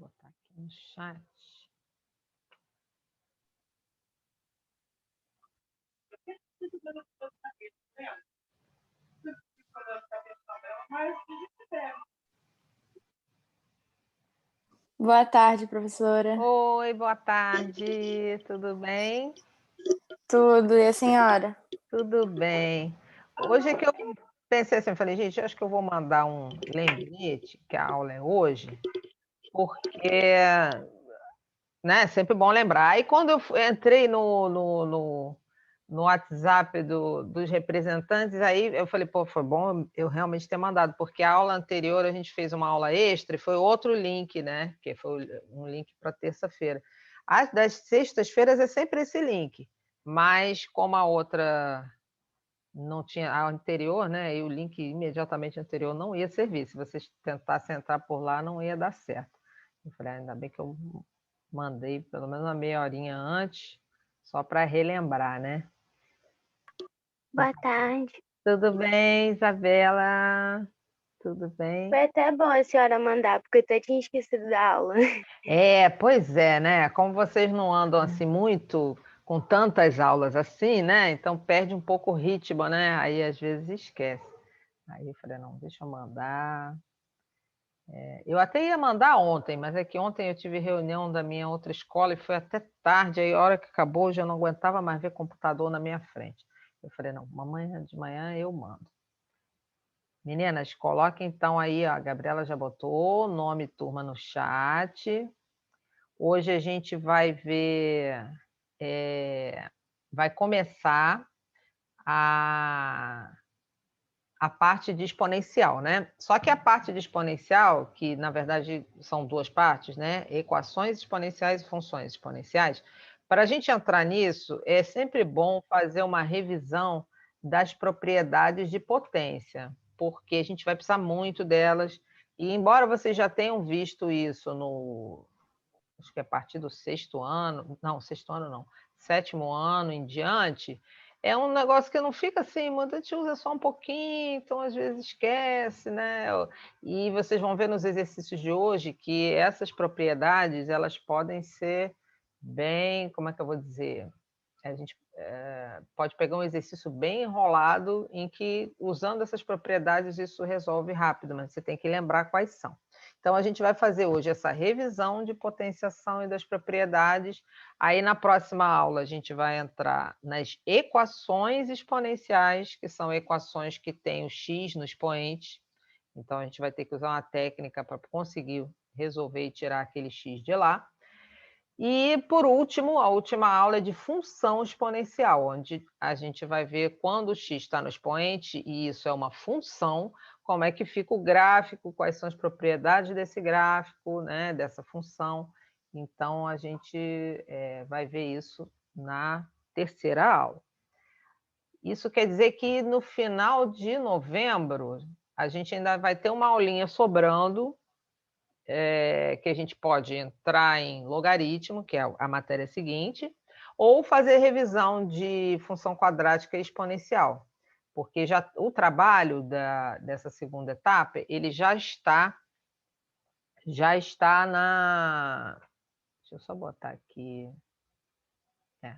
botar aqui no chat. Boa tarde, professora. Oi, boa tarde, tudo bem? Tudo, e a senhora? Tudo bem. Hoje é que eu pensei assim, falei, gente, acho que eu vou mandar um lembrete, que a aula é hoje, porque, né, é sempre bom lembrar. Aí quando eu entrei no WhatsApp dos representantes, aí eu falei, pô, foi bom eu realmente ter mandado, porque a aula anterior a gente fez uma aula extra e foi outro link, né? Que foi um link para terça-feira. As das sextas-feiras é sempre esse link, mas como a outra não tinha, a anterior, né? E o link imediatamente anterior não ia servir. Se vocês tentassem entrar por lá, não ia dar certo. Eu falei, ainda bem que eu mandei pelo menos uma meia horinha antes, só para relembrar, né? Boa tarde. Tudo bem, Isabela? Tudo bem? Foi até bom a senhora mandar, porque eu até tinha esquecido da aula. Pois é, né? Como vocês não andam assim muito com tantas aulas assim, né? Então perde um pouco o ritmo, né? Aí às vezes esquece. Aí eu falei, não, deixa eu mandar. Eu até ia mandar ontem, mas é que ontem eu tive reunião da minha outra escola e foi até tarde, aí a hora que acabou eu já não aguentava mais ver computador na minha frente. Eu falei, não, amanhã de manhã eu mando. Meninas, coloquem então aí, ó, a Gabriela já botou nome e turma no chat. Hoje a gente vai ver, vai começar a parte de exponencial, né? Só que a parte de exponencial, que na verdade são duas partes, né? Equações exponenciais e funções exponenciais. Para a gente entrar nisso, é sempre bom fazer uma revisão das propriedades de potência, porque a gente vai precisar muito delas. E embora vocês já tenham visto isso acho que é a partir do sexto ano não, sétimo ano em diante, é um negócio que não fica assim, muita gente usa só um pouquinho, então às vezes esquece, né? E vocês vão ver nos exercícios de hoje que essas propriedades, elas podem ser bem, como é que eu vou dizer? A gente pode pegar um exercício bem enrolado em que, usando essas propriedades, isso resolve rápido, mas você tem que lembrar quais são. Então, a gente vai fazer hoje essa revisão de potenciação e das propriedades. Aí, na próxima aula, a gente vai entrar nas equações exponenciais, que são equações que têm o x no expoente. Então, a gente vai ter que usar uma técnica para conseguir resolver e tirar aquele x de lá. E, por último, a última aula é de função exponencial, onde a gente vai ver quando o x está no expoente, e isso é uma função, como é que fica o gráfico, quais são as propriedades desse gráfico, né, dessa função. Então, a gente vai ver isso na terceira aula. Isso quer dizer que no final de novembro, a gente ainda vai ter uma aulinha sobrando, que a gente pode entrar em logaritmo, que é a matéria seguinte, ou fazer revisão de função quadrática exponencial, porque já o trabalho dessa segunda etapa, ele já está na... Deixa eu só botar aqui...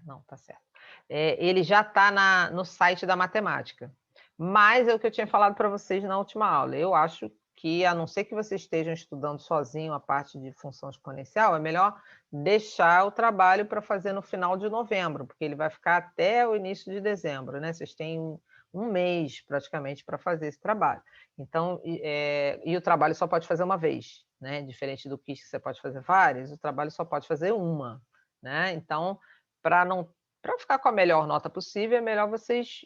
não, tá certo. Ele já está no site da matemática. Mas é o que eu tinha falado para vocês na última aula. Eu acho que, a não ser que vocês estejam estudando sozinho a parte de função exponencial, é melhor deixar o trabalho para fazer no final de novembro, porque ele vai ficar até o início de dezembro, né? Vocês têm um mês praticamente para fazer esse trabalho. Então, e o trabalho só pode fazer uma vez, né? Diferente do quiz que você pode fazer várias, o trabalho só pode fazer uma, né? Então, para ficar com a melhor nota possível, é melhor vocês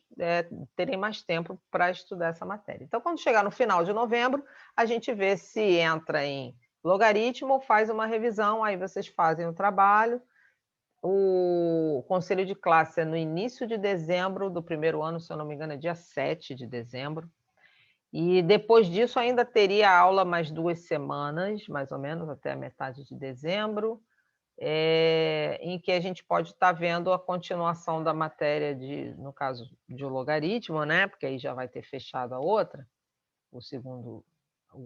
terem mais tempo para estudar essa matéria. Então, quando chegar no final de novembro, a gente vê se entra em logaritmo ou faz uma revisão, aí vocês fazem o trabalho. O conselho de classe é no início de dezembro do primeiro ano, se eu não me engano, é dia 7 de dezembro. E depois disso ainda teria aula mais 2 semanas, mais ou menos, até a metade de dezembro. Em que a gente pode estar vendo a continuação da matéria no caso de logaritmo, né? Porque aí já vai ter fechado a outra,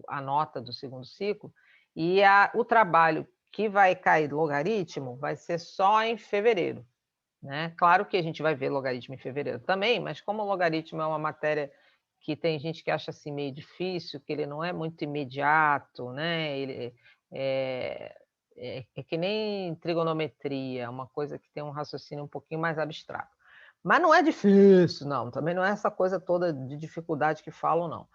a nota do segundo ciclo, E o trabalho que vai cair logaritmo vai ser só em fevereiro, né? Claro que a gente vai ver logaritmo em fevereiro também, mas como o logaritmo é uma matéria que tem gente que acha assim meio difícil, que ele não é muito imediato, né? Ele é que nem trigonometria, é uma coisa que tem um raciocínio um pouquinho mais abstrato. Mas não é difícil, não. Também não é essa coisa toda de dificuldade que falam, não.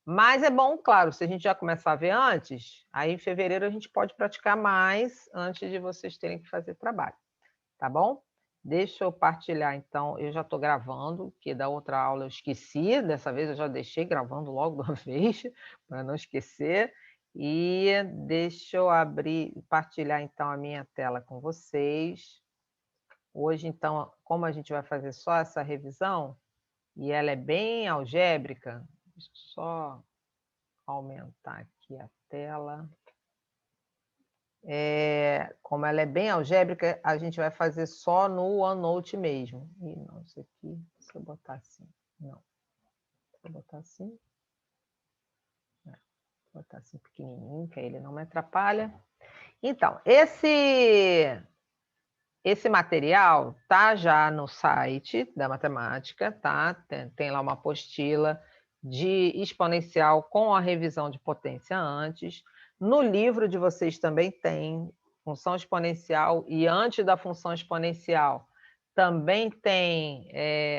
Mas é bom, claro, se a gente já começar a ver antes, aí em fevereiro a gente pode praticar mais antes de vocês terem que fazer trabalho, tá bom? Deixa eu partilhar, então, eu já estou gravando, que da outra aula eu esqueci, dessa vez eu já deixei gravando logo de uma vez, para não esquecer. E deixa eu partilhar, então, a minha tela com vocês. Hoje, então, como a gente vai fazer só essa revisão, e ela é bem algébrica, deixa eu só aumentar aqui a tela. Como ela é bem algébrica, a gente vai fazer só no OneNote mesmo. Ih, não, isso aqui, se eu botar assim, não. Se eu botar assim, vou botar assim pequenininho, que aí ele não me atrapalha. Então, esse material tá já no site da matemática, tá? Tem lá uma apostila de exponencial com a revisão de potência antes. No livro de vocês também tem função exponencial, e antes da função exponencial também tem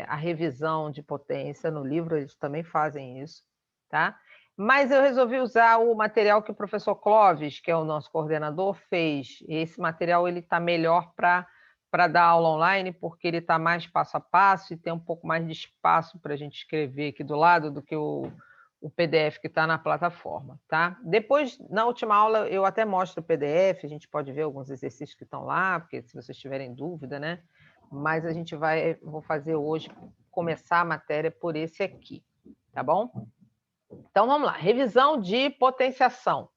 a revisão de potência. No livro eles também fazem isso, tá? Mas eu resolvi usar o material que o professor Clóvis, que é o nosso coordenador, fez. Esse material ele está melhor para dar aula online, porque ele está mais passo a passo e tem um pouco mais de espaço para a gente escrever aqui do lado do que o PDF que está na plataforma, tá? Depois, na última aula, eu até mostro o PDF, a gente pode ver alguns exercícios que estão lá, porque se vocês tiverem dúvida, né? Mas a gente vou fazer hoje, começar a matéria por esse aqui, tá bom? Então, vamos lá. Revisão de potenciação.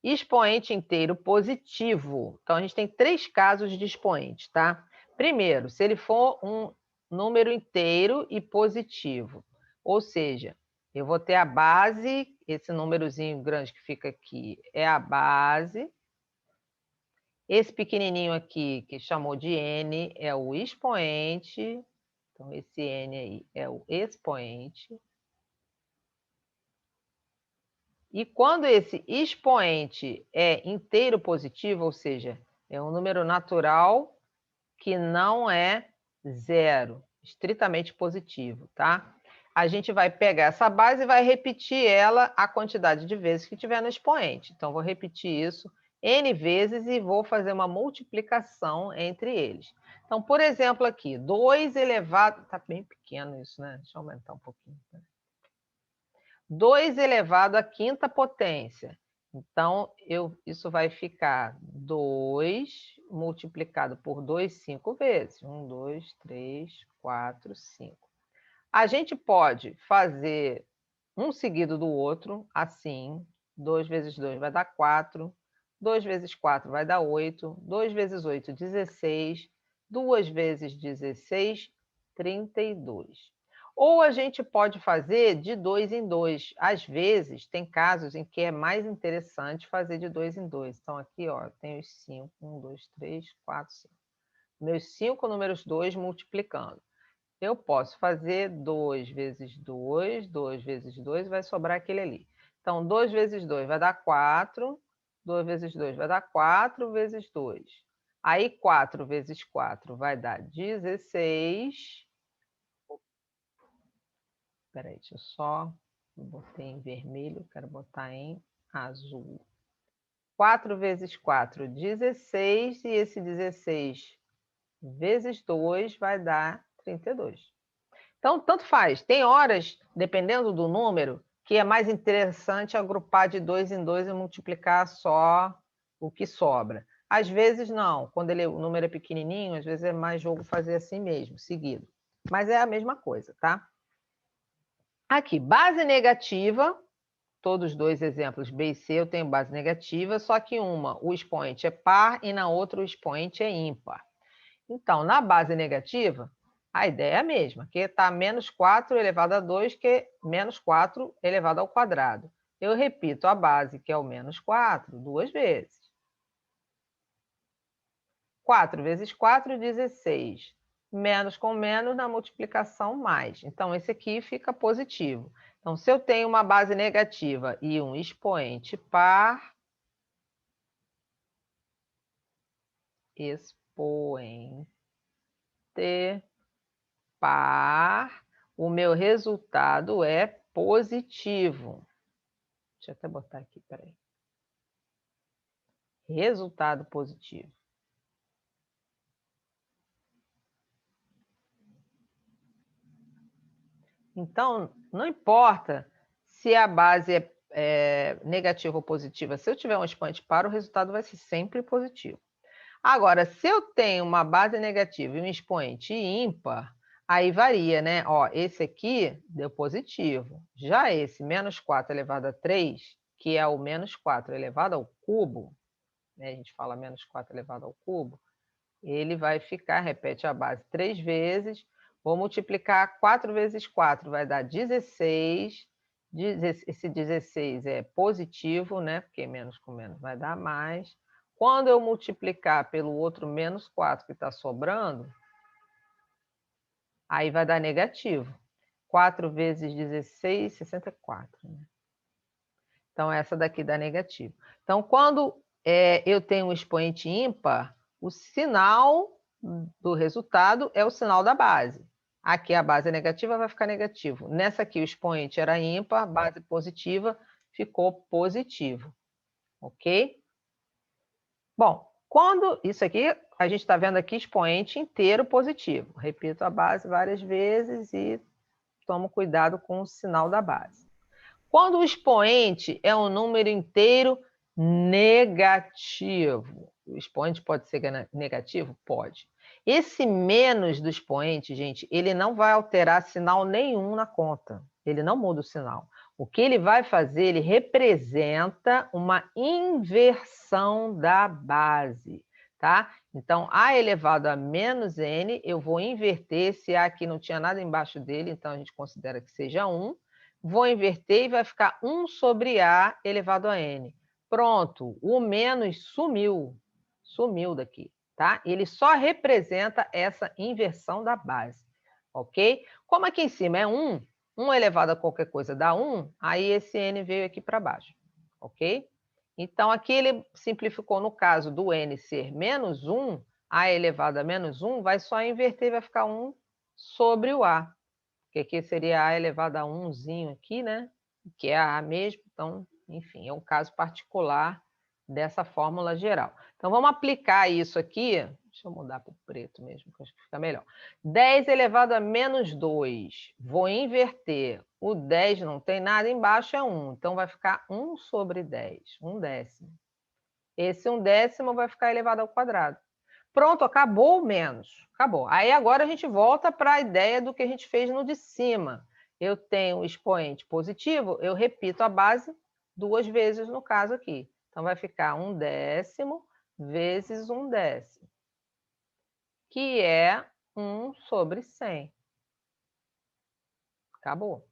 Expoente inteiro positivo. Então, a gente tem 3 casos de expoente, tá? Primeiro, se ele for um número inteiro e positivo. Ou seja, eu vou ter a base, esse númerozinho grande que fica aqui é a base. Esse pequenininho aqui, que chamou de n, é o expoente. Então, esse n aí é o expoente. E quando esse expoente é inteiro positivo, ou seja, é um número natural que não é zero, estritamente positivo, tá? A gente vai pegar essa base e vai repetir ela a quantidade de vezes que tiver no expoente. Então, vou repetir isso n vezes e vou fazer uma multiplicação entre eles. Então, por exemplo, aqui, 2 elevado... Está bem pequeno isso, né? Deixa eu aumentar um pouquinho. 2 elevado à quinta potência. Então, isso vai ficar 2 multiplicado por 2, 5 vezes. 1, 2, 3, 4, 5. A gente pode fazer um seguido do outro, assim. 2 vezes 2 vai dar 4. 2 vezes 4 vai dar 8. 2 vezes 8, 16. 2 vezes 16, 32. Ou a gente pode fazer de 2 em 2. Às vezes, tem casos em que é mais interessante fazer de 2 em 2. Então, aqui, ó, tem os 5. 1, 2, 3, 4, 5. Meus 5 números 2 multiplicando. Eu posso fazer 2 vezes 2, 2 vezes 2, vai sobrar aquele ali. Então, 2 vezes 2 vai dar 4. 2 vezes 2 vai dar 4 vezes 2. Aí, 4 vezes 4 vai dar 16. Espera aí, deixa eu só... Eu botei em vermelho, quero botar em azul. 4 vezes 4, 16. E esse 16 vezes 2 vai dar 32. Então, tanto faz. Tem horas, dependendo do número, que é mais interessante agrupar de 2 em 2 e multiplicar só o que sobra. Às vezes, não. Quando o número é pequenininho, às vezes é mais jogo fazer assim mesmo, seguido. Mas é a mesma coisa, tá? Aqui, base negativa. Todos os 2 exemplos, B e C, eu tenho base negativa, só que uma, o expoente é par, e na outra, o expoente é ímpar. Então, na base negativa, a ideia é a mesma, que está menos 4 elevado a 2, que é menos 4 elevado ao quadrado. eu repito a base, que é o menos 4, 2 vezes. 4 vezes 4, 16. Menos com menos na multiplicação mais. Então, esse aqui fica positivo. Então, se eu tenho uma base negativa e um expoente par, par, o meu resultado é positivo. Deixa eu até botar aqui, peraí. Resultado positivo. Então, não importa se a base é negativa ou positiva. Se eu tiver um expoente par, o resultado vai ser sempre positivo. Agora, se eu tenho uma base negativa e um expoente ímpar, aí varia, né? Ó, esse aqui deu positivo. Já esse menos 4 elevado a 3, que é o menos 4 elevado ao cubo, né? A gente fala menos 4 elevado ao cubo, ele vai ficar, repete a base 3 vezes, vou multiplicar 4 vezes 4, vai dar 16. Esse 16 é positivo, né? Porque menos com menos vai dar mais. Quando eu multiplicar pelo outro menos 4 que está sobrando, aí vai dar negativo. 4 vezes 16, 64. Né? Então, essa daqui dá negativo. Então, quando eu tenho um expoente ímpar, o sinal do resultado é o sinal da base. Aqui a base é negativa, vai ficar negativo. Nessa aqui o expoente era ímpar, base positiva, ficou positivo. Ok? Bom, quando isso aqui, a gente está vendo aqui expoente inteiro positivo. Repito a base várias vezes e tomo cuidado com o sinal da base. Quando o expoente é um número inteiro negativo, o expoente pode ser negativo? Pode. Esse menos do expoente, gente, ele não vai alterar sinal nenhum na conta. Ele não muda o sinal. O que ele vai fazer, ele representa uma inversão da base, tá? Então, A elevado a menos N, eu vou inverter. Se A aqui não tinha nada embaixo dele, então a gente considera que seja 1. Vou inverter e vai ficar 1 sobre A elevado a N. Pronto, o menos sumiu. Sumiu daqui, tá? Ele só representa essa inversão da base, ok? Como aqui em cima é 1, 1 elevado a qualquer coisa dá 1, aí esse N veio aqui para baixo, ok? Então, aqui ele simplificou no caso do N ser menos 1, A elevado a menos 1, vai só inverter e vai ficar 1 sobre o A. Porque aqui seria A elevado a 1zinho aqui, né? Que é a A mesmo, então, enfim, é um caso particular dessa fórmula geral. Então, vamos aplicar isso aqui. Deixa eu mudar para o preto mesmo, que eu acho que fica melhor. 10 elevado a menos 2. Vou inverter. O 10 não tem nada, embaixo é 1. Então, vai ficar 1 sobre 10, 1/10. Esse 1/10 vai ficar elevado ao quadrado. Pronto, acabou o menos. Acabou. Aí agora a gente volta para a ideia do que a gente fez no de cima. Eu tenho o expoente positivo, eu repito a base 2 vezes no caso aqui. Então, vai ficar 1/10 vezes 1/10, que é 1 sobre 100. Acabou.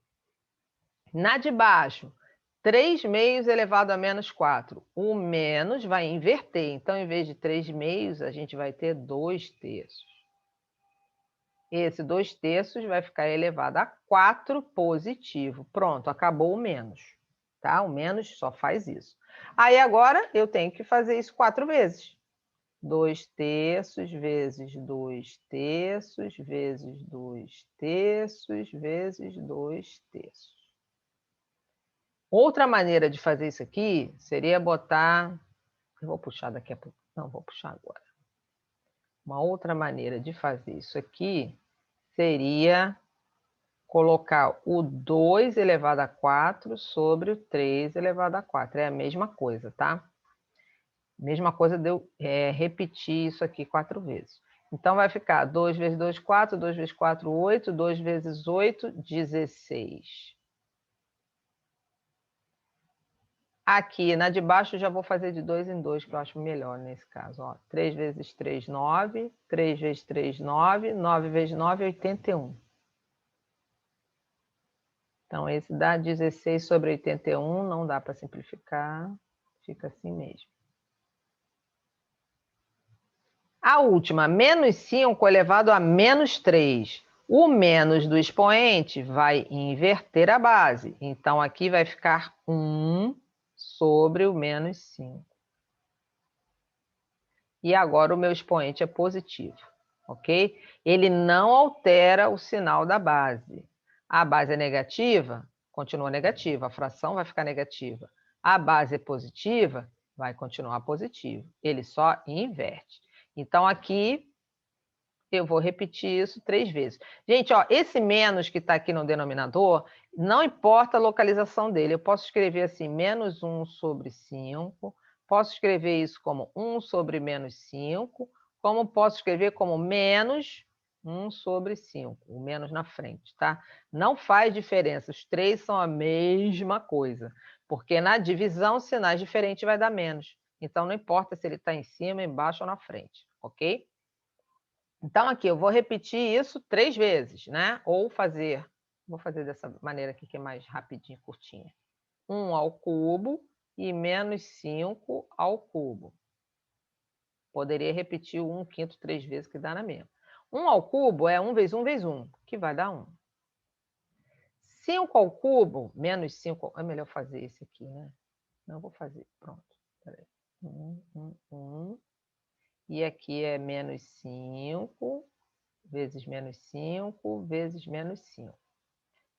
Na de baixo, 3 meios elevado a menos 4. O menos vai inverter. Então, em vez de 3 meios, a gente vai ter 2 terços. Esse 2 terços vai ficar elevado a 4 positivo. Pronto, acabou o menos. Tá? O menos só faz isso. Aí agora eu tenho que fazer isso 4 vezes. 2 terços vezes 2 terços vezes 2 terços vezes 2 terços. Outra maneira de fazer isso aqui seria botar... Eu vou puxar daqui a pouco. Não, vou puxar agora. Uma outra maneira de fazer isso aqui seria colocar o 2 elevado a 4 sobre o 3 elevado a 4. É a mesma coisa, tá? Mesma coisa de eu repetir isso aqui 4 vezes. Então, vai ficar 2 vezes 2, 4, 2 vezes 4, 8, 2 vezes 8, 16. Aqui, na de baixo, eu já vou fazer de 2 em 2, que eu acho melhor nesse caso. Ó, 3 vezes 3, 9. 3 vezes 3, 9. 9 vezes 9, 81. Então, esse dá 16 sobre 81, não dá para simplificar, fica assim mesmo. A última, menos 5 elevado a menos 3. O menos do expoente vai inverter a base. Então, aqui vai ficar 1 sobre o menos 5. E agora o meu expoente é positivo, ok? Ele não altera o sinal da base. A base é negativa, continua negativa, a fração vai ficar negativa. A base é positiva, vai continuar positiva. Ele só inverte. Então, aqui, eu vou repetir isso 3 vezes. Gente, ó, esse menos que está aqui no denominador, não importa a localização dele. Eu posso escrever assim, menos 1 sobre 5. Posso escrever isso como 1 sobre menos 5. Como posso escrever como menos 1 sobre 5. O menos na frente, tá? Não faz diferença. Os 3 são a mesma coisa. Porque na divisão, sinais diferentes vai dar menos. Então, não importa se ele está em cima, embaixo ou na frente, ok? Então, aqui, eu vou repetir isso 3 vezes, né? Ou vou fazer dessa maneira aqui, que é mais rapidinho, curtinha. 1 ao cubo e menos 5 ao cubo. Poderia repetir o 1/5 3 vezes, que dá na mesma. 1 ao cubo é 1 vezes 1 vezes 1, que vai dar 1. 5 ao cubo, menos 5... É melhor fazer esse aqui, né? Não, vou fazer. Pronto. Peraí. 1. E aqui é menos 5 vezes menos 5 vezes menos 5.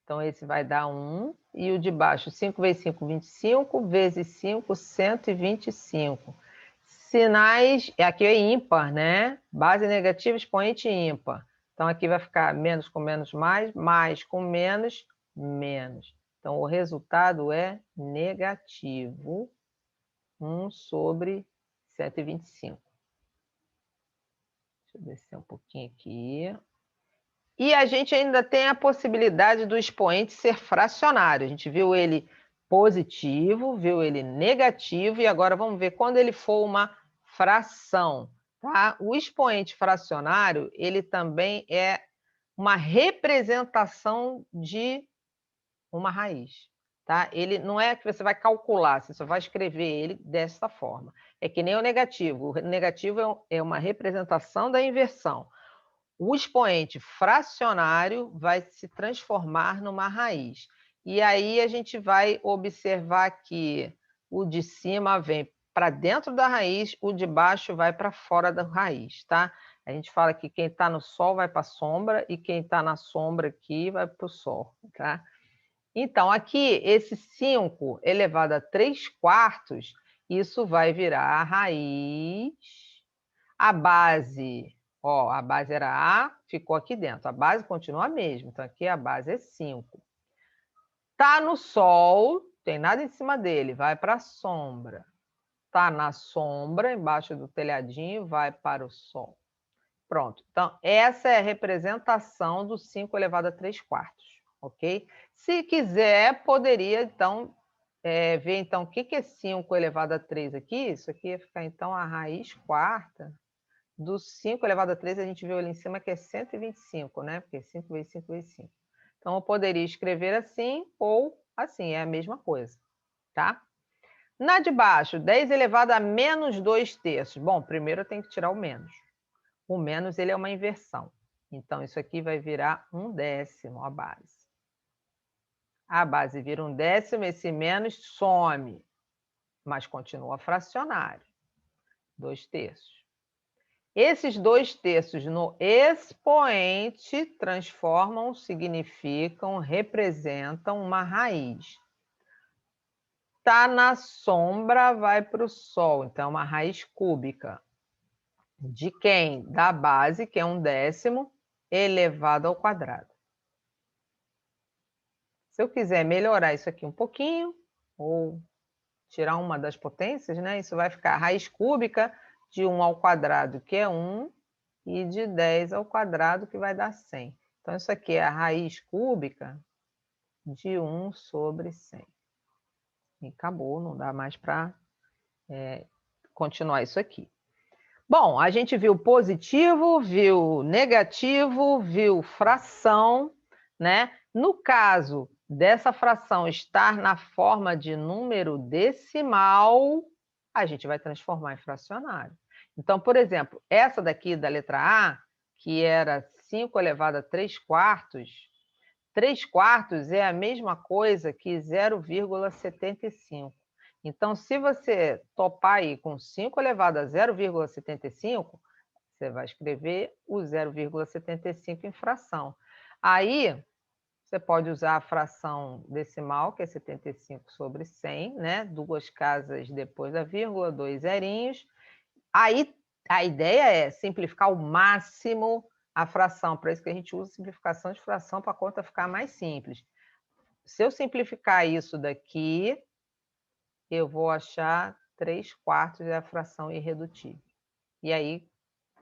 Então, esse vai dar 1. E o de baixo, 5 vezes 5, 25, vezes 5, 125. Sinais, aqui é ímpar, né? Base negativa, expoente ímpar. Então, aqui vai ficar menos com menos mais com menos, menos. Então, o resultado é negativo. 1 sobre 125. Deixa eu descer um pouquinho aqui. E a gente ainda tem a possibilidade do expoente ser fracionário. A gente viu ele positivo, viu ele negativo, e agora vamos ver quando ele for uma fração. Tá? O expoente fracionário, ele também é uma representação de uma raiz. Tá? Ele não é que você vai calcular, você só vai escrever ele dessa forma. É que nem o negativo. O negativo é uma representação da inversão. O expoente fracionário vai se transformar numa raiz. E aí a gente vai observar que o de cima vem para dentro da raiz, o de baixo vai para fora da raiz, tá? A gente fala que quem está no sol vai para a sombra e quem está na sombra aqui vai para o sol, tá? Então, aqui, esse 5 elevado a 3/4, isso vai virar a raiz. A base, ó, a base era A, ficou aqui dentro. A base continua a mesma, então aqui a base é 5. Tá no sol, tem nada em cima dele, vai para a sombra. Tá na sombra, embaixo do telhadinho, vai para o sol. Pronto. Então, essa é a representação do 5 elevado a 3/4, ok? Se quiser, poderia, então, ver, então, o que é 5 elevado a 3 aqui? Isso aqui ia ficar, então, a raiz quarta do 5 elevado a 3, a gente viu ali em cima que é 125, né? Porque 5 vezes 5 vezes 5. Então, eu poderia escrever assim ou assim, é a mesma coisa, tá? Na de baixo, 10 elevado a menos 2/3. Bom, primeiro eu tenho que tirar o menos. O menos, ele é uma inversão. Então, isso aqui vai virar 1/10 a base. A base vira 1/10, esse menos some, mas continua fracionário. 2/3. Esses 2/3 no expoente transformam, significam, representam uma raiz. Está na sombra, vai para o sol. Então, é uma raiz cúbica. De quem? Da base, que é 1/10, elevado ao quadrado. Se eu quiser melhorar isso aqui um pouquinho, ou tirar uma das potências, né? Isso vai ficar raiz cúbica de 1 ao quadrado, que é 1, e de 10 ao quadrado, que vai dar 100. Então, isso aqui é a raiz cúbica de 1 sobre 100. E acabou, não dá mais para continuar isso aqui. Bom, a gente viu positivo, viu negativo, viu fração, né? No caso dessa fração estar na forma de número decimal, a gente vai transformar em fracionário. Então, por exemplo, essa daqui da letra A, que era 5 elevado a 3/4, 3/4 é a mesma coisa que 0,75. Então, se você topar aí com 5 elevado a 0,75, você vai escrever o 0,75 em fração. Aí, você pode usar a fração decimal, que é 75 sobre 100, né? 2 casas depois da vírgula, 2 zerinhos. Aí, a ideia é simplificar ao máximo a fração. Para isso que a gente usa simplificação de fração para a conta ficar mais simples. Se eu simplificar isso daqui, eu vou achar 3/4 é a fração irredutível. E aí,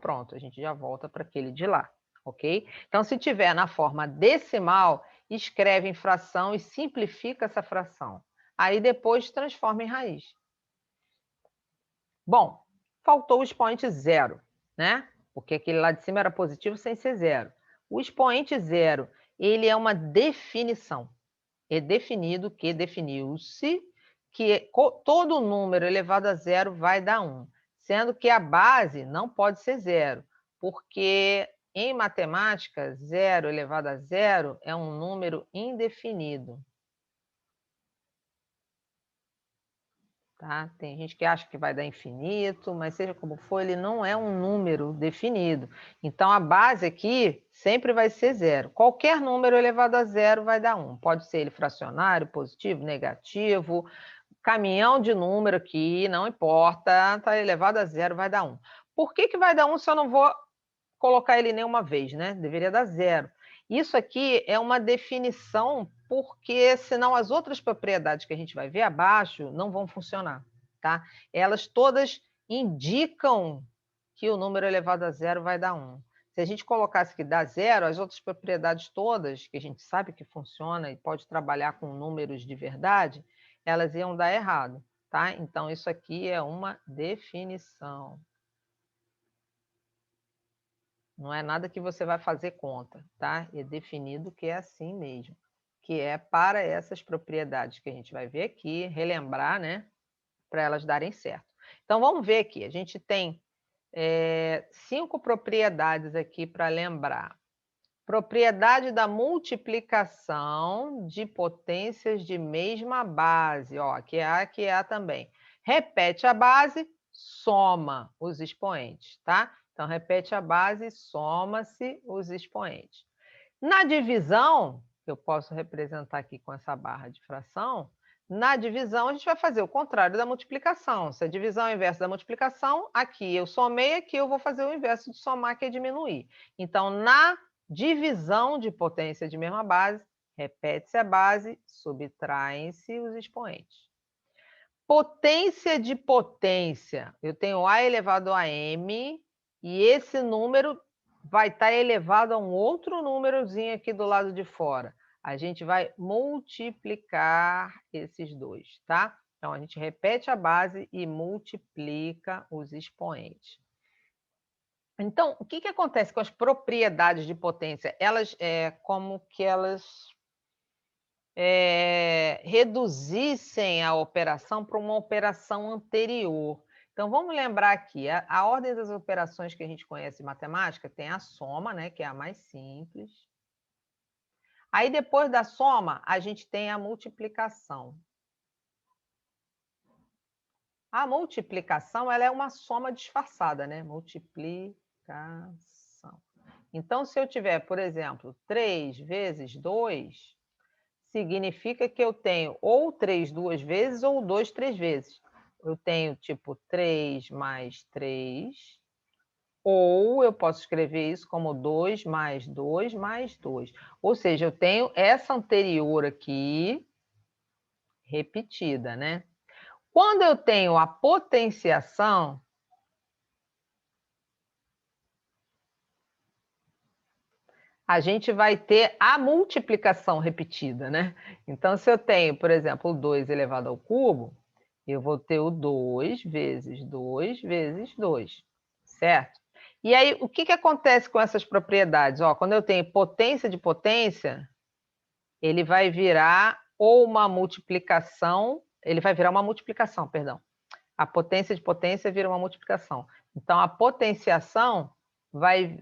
pronto, a gente já volta para aquele de lá, ok? Então, se tiver na forma decimal, escreve em fração e simplifica essa fração. Aí depois transforma em raiz. Bom, faltou o expoente zero, né? Porque aquele lá de cima era positivo sem ser zero. O expoente zero, ele é uma definição. É definido que definiu-se que todo número elevado a zero vai dar 1, sendo que a base não pode ser zero, porque em matemática, 0 elevado a zero é um número indefinido. Tá? Tem gente que acha que vai dar infinito, mas seja como for, ele não é um número definido. Então, a base aqui sempre vai ser zero. Qualquer número elevado a zero vai dar 1. Pode ser ele fracionário, positivo, negativo, caminhão de número aqui, não importa, está elevado a zero, vai dar 1. Por que vai dar 1 se eu não vou colocar ele nenhuma vez, né? Deveria dar zero. Isso aqui é uma definição, porque senão as outras propriedades que a gente vai ver abaixo não vão funcionar, tá? Elas todas indicam que o número elevado a zero vai dar 1. Se a gente colocasse que dá zero, as outras propriedades todas, que a gente sabe que funciona e pode trabalhar com números de verdade, elas iam dar errado, tá? Então, isso aqui é uma definição. Não é nada que você vai fazer conta, tá? É definido que é assim mesmo, que é para essas propriedades que a gente vai ver aqui, relembrar, né? Para elas darem certo. Então, vamos ver aqui. A gente tem 5 propriedades aqui para lembrar. Propriedade da multiplicação de potências de mesma base. Ó, aqui é A, aqui é A também. Repete a base, soma os expoentes, tá? Então, repete a base, soma-se os expoentes. Na divisão, que eu posso representar aqui com essa barra de fração, na divisão a gente vai fazer o contrário da multiplicação. Se a divisão é o inverso da multiplicação, aqui eu somei, aqui eu vou fazer o inverso de somar, que é diminuir. Então, na divisão de potência de mesma base, repete-se a base, subtraem-se os expoentes. Potência de potência. Eu tenho A elevado a M, e esse número vai estar elevado a um outro númerozinho aqui do lado de fora. A gente vai multiplicar esses dois, tá? Então, a gente repete a base e multiplica os expoentes. Então, o que acontece com as propriedades de potência? Elas, como que elas reduzissem a operação para uma operação anterior. Então, vamos lembrar aqui, a ordem das operações que a gente conhece em matemática tem a soma, né, que é a mais simples. Aí, depois da soma, a gente tem a multiplicação. A multiplicação, ela é uma soma disfarçada, né? Multiplicação. Então, se eu tiver, por exemplo, 3 vezes 2, significa que eu tenho ou 3 duas vezes ou 2 três vezes. Eu tenho tipo 3 mais 3, ou eu posso escrever isso como 2 mais 2 mais 2. Ou seja, eu tenho essa anterior aqui repetida, né? Quando eu tenho a potenciação, a gente vai ter a multiplicação repetida, né? Então, se eu tenho, por exemplo, o 2 elevado ao cubo, eu vou ter o 2 vezes 2 vezes 2, certo? E aí, o que acontece com essas propriedades? Ó, quando eu tenho potência de potência, ele vai virar ou uma multiplicação, ele vai virar uma multiplicação, perdão. A potência de potência vira uma multiplicação. Então, a potenciação vai...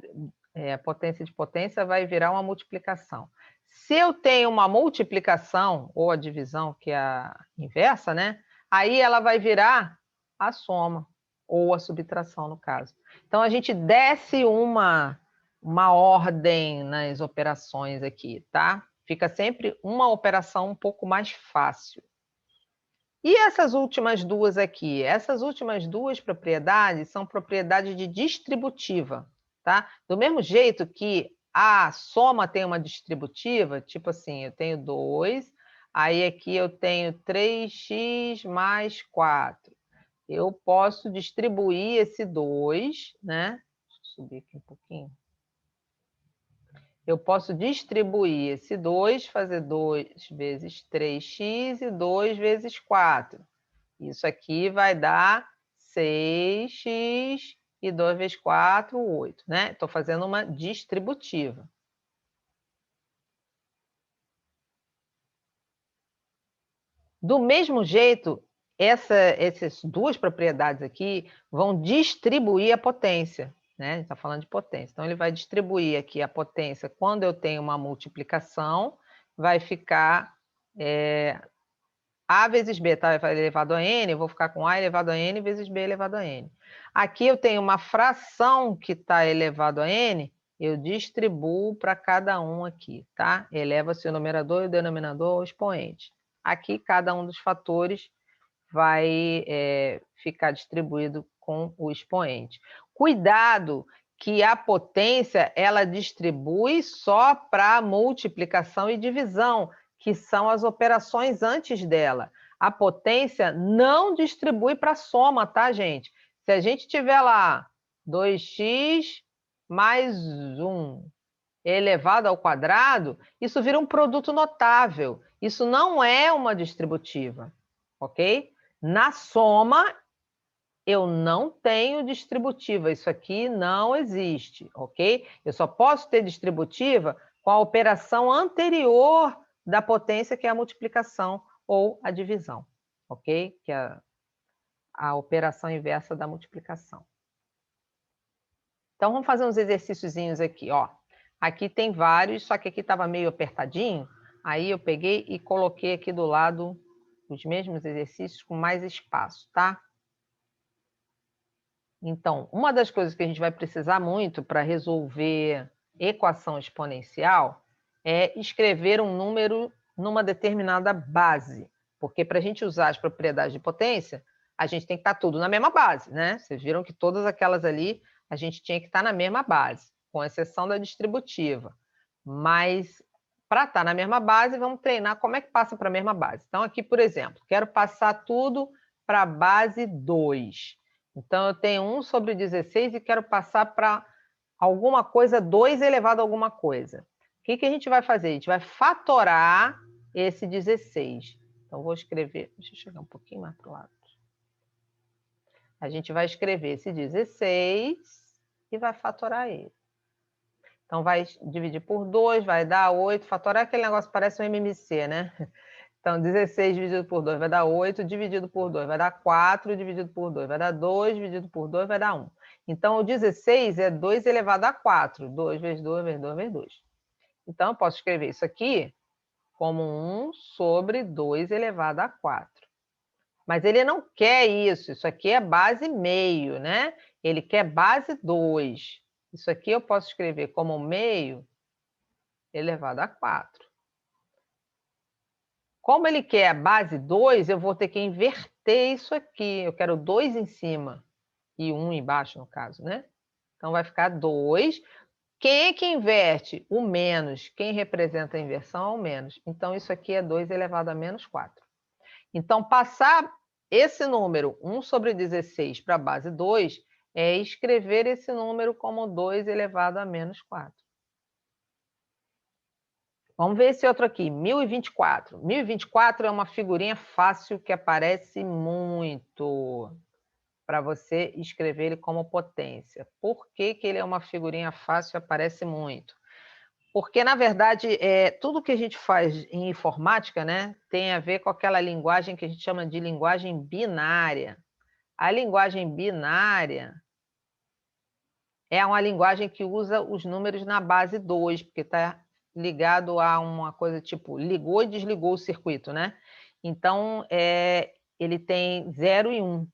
a potência de potência vai virar uma multiplicação. Se eu tenho uma multiplicação, ou a divisão, que é a inversa, né? Aí ela vai virar a soma, ou a subtração, no caso. Então, a gente desce uma ordem nas operações aqui, tá? Fica sempre uma operação um pouco mais fácil. E essas últimas duas aqui? Essas últimas duas propriedades são propriedades de distributiva, tá? Do mesmo jeito que a soma tem uma distributiva, tipo assim, eu tenho 2, aí aqui eu tenho 3x mais 4. Eu posso distribuir esse 2, né? Deixa eu subir aqui um pouquinho. Eu posso distribuir esse 2, fazer 2 vezes 3x e 2 vezes 4. Isso aqui vai dar 6x e 2 vezes 4, 8, né? Estou fazendo uma distributiva. Do mesmo jeito, essas duas propriedades aqui vão distribuir a potência, né? A gente está falando de potência. Então, ele vai distribuir aqui a potência quando eu tenho uma multiplicação, vai ficar A vezes B está elevado a N, eu vou ficar com A elevado a N vezes B elevado a N. Aqui eu tenho uma fração que está elevado a N, eu distribuo para cada um aqui, tá? Eleva-se o numerador e o denominador ao expoente. Aqui, cada um dos fatores vai ficar distribuído com o expoente. Cuidado que a potência, ela distribui só para multiplicação e divisão, que são as operações antes dela. A potência não distribui para soma, tá, gente? Se a gente tiver lá 2x mais 1 elevado ao quadrado, isso vira um produto notável. Isso não é uma distributiva, ok? Na soma, eu não tenho distributiva. Isso aqui não existe, ok? Eu só posso ter distributiva com a operação anterior da potência, que é a multiplicação ou a divisão, ok? Que é a operação inversa da multiplicação. Então, vamos fazer uns exercíciozinhos aqui, ó. Aqui tem vários, só que aqui estava meio apertadinho, aí eu peguei e coloquei aqui do lado os mesmos exercícios com mais espaço, tá? Então, uma das coisas que a gente vai precisar muito para resolver equação exponencial é escrever um número numa determinada base, porque para a gente usar as propriedades de potência, a gente tem que estar tudo na mesma base, né? Vocês viram que todas aquelas ali, a gente tinha que estar na mesma base, com exceção da distributiva. Mas, para estar na mesma base, vamos treinar como é que passa para a mesma base. Então, aqui, por exemplo, quero passar tudo para a base 2. Então, eu tenho 1 sobre 16 e quero passar para alguma coisa 2 elevado a alguma coisa. O que a gente vai fazer? A gente vai fatorar esse 16. Então, vou escrever... Deixa eu chegar um pouquinho mais para o lado. A gente vai escrever esse 16 e vai fatorar ele. Então, vai dividir por 2, vai dar 8. Fatorar é aquele negócio que parece um MMC, né? Então, 16 dividido por 2 vai dar 8, dividido por 2 vai dar 4, dividido por 2 vai dar 2, dividido por 2 vai dar 1. Então, o 16 é 2 elevado a 4. 2 vezes 2 vezes 2 vezes 2. Então, eu posso escrever isso aqui como 1 sobre 2 elevado a 4. Mas ele não quer isso. Isso aqui é base meio, né? Ele quer base 2. Isso aqui eu posso escrever como meio elevado a 4. Como ele quer a base 2, eu vou ter que inverter isso aqui. Eu quero 2 em cima e 1 embaixo, no caso, né? Então, vai ficar 2. Quem é que inverte? O menos. Quem representa a inversão é o menos. Então, isso aqui é 2 elevado a menos 4. Então, passar esse número, 1 sobre 16, para a base 2, é escrever esse número como 2 elevado a menos 4. Vamos ver esse outro aqui, 1024. 1024 é uma figurinha fácil que aparece muito para você escrever ele como potência. Por que ele é uma figurinha fácil e aparece muito? Porque, na verdade, tudo que a gente faz em informática, né, tem a ver com aquela linguagem que a gente chama de linguagem binária. A linguagem binária é uma linguagem que usa os números na base 2, porque está ligado a uma coisa tipo ligou e desligou o circuito, né? Então, ele tem 0 e 1.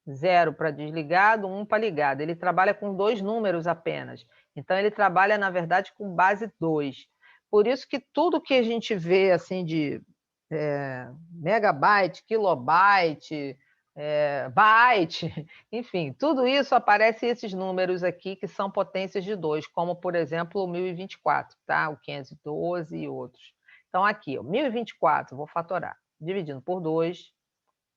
0 para desligado, 1 para ligado. Ele trabalha com 2 números apenas. Então, ele trabalha, na verdade, com base 2. Por isso que tudo que a gente vê assim de megabyte, kilobyte, byte, enfim, tudo isso aparece esses números aqui que são potências de 2, como, por exemplo, o 1024, tá? O 512 e outros. Então, aqui, o 1024, vou fatorar. Dividindo por 2,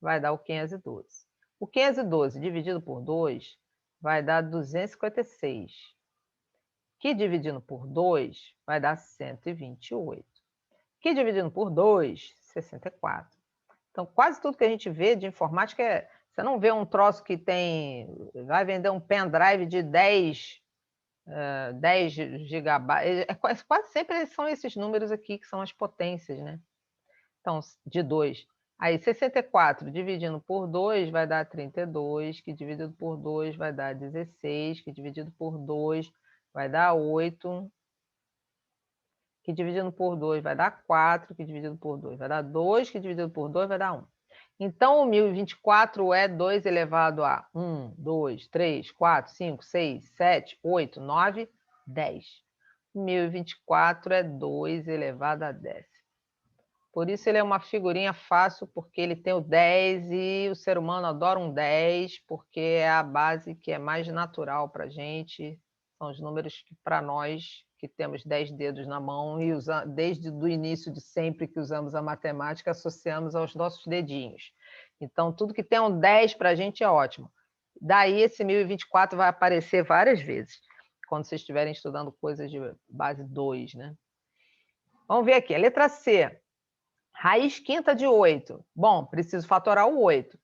vai dar o 512. O 512 dividido por 2 vai dar 256, que dividindo por 2 vai dar 128, que dividindo por 2, 64. Então, quase tudo que a gente vê de informática você não vê um troço que vai vender um pendrive de 10 gigabytes. Quase sempre são esses números aqui que são as potências, né? Então, de 2. Aí, 64 dividindo por 2 vai dar 32, que dividido por 2 vai dar 16, que dividido por 2 vai dar 8, que dividido por 2 vai dar 4, que dividido por 2 vai dar 2, que dividido por 2 vai dar 1. Então, o 1024 é 2 elevado a 1, 2, 3, 4, 5, 6, 7, 8, 9, 10. 1024 é 2 elevado a 10. Por isso ele é uma figurinha fácil, porque ele tem o 10 e o ser humano adora um 10, porque é a base que é mais natural para a gente. São os números que, para nós, que temos 10 dedos na mão e desde o início de sempre que usamos a matemática, associamos aos nossos dedinhos. Então, tudo que tem um 10 para a gente é ótimo. Daí, esse 1024 vai aparecer várias vezes, quando vocês estiverem estudando coisas de base 2, né? Vamos ver aqui, a letra C. Raiz quinta de 8. Bom, preciso fatorar o 8.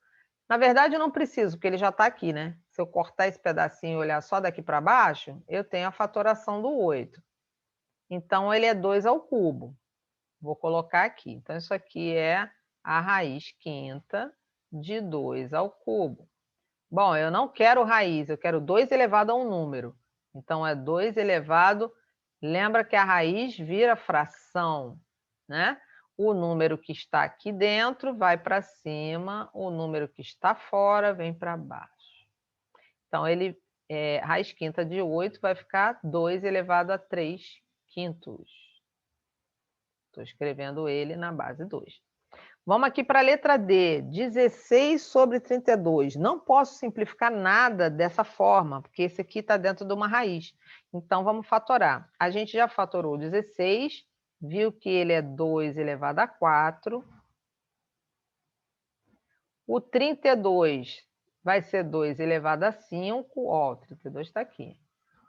Na verdade, eu não preciso, porque ele já está aqui, né? Se eu cortar esse pedacinho e olhar só daqui para baixo, eu tenho a fatoração do 8. Então, ele é 2 ao cubo. Vou colocar aqui. Então, isso aqui é a raiz quinta de 2 ao cubo. Bom, eu não quero raiz, eu quero 2 elevado a um número. Então, é 2 elevado... Lembra que a raiz vira fração, né? O número que está aqui dentro vai para cima, o número que está fora vem para baixo. Então, raiz quinta de 8 vai ficar 2 elevado a 3 quintos. Estou escrevendo ele na base 2. Vamos aqui para a letra D, 16 sobre 32. Não posso simplificar nada dessa forma, porque esse aqui está dentro de uma raiz. Então, vamos fatorar. A gente já fatorou 16, viu que ele é 2 elevado a 4. O 32 vai ser 2 elevado a 5. Ó, o 32 está aqui.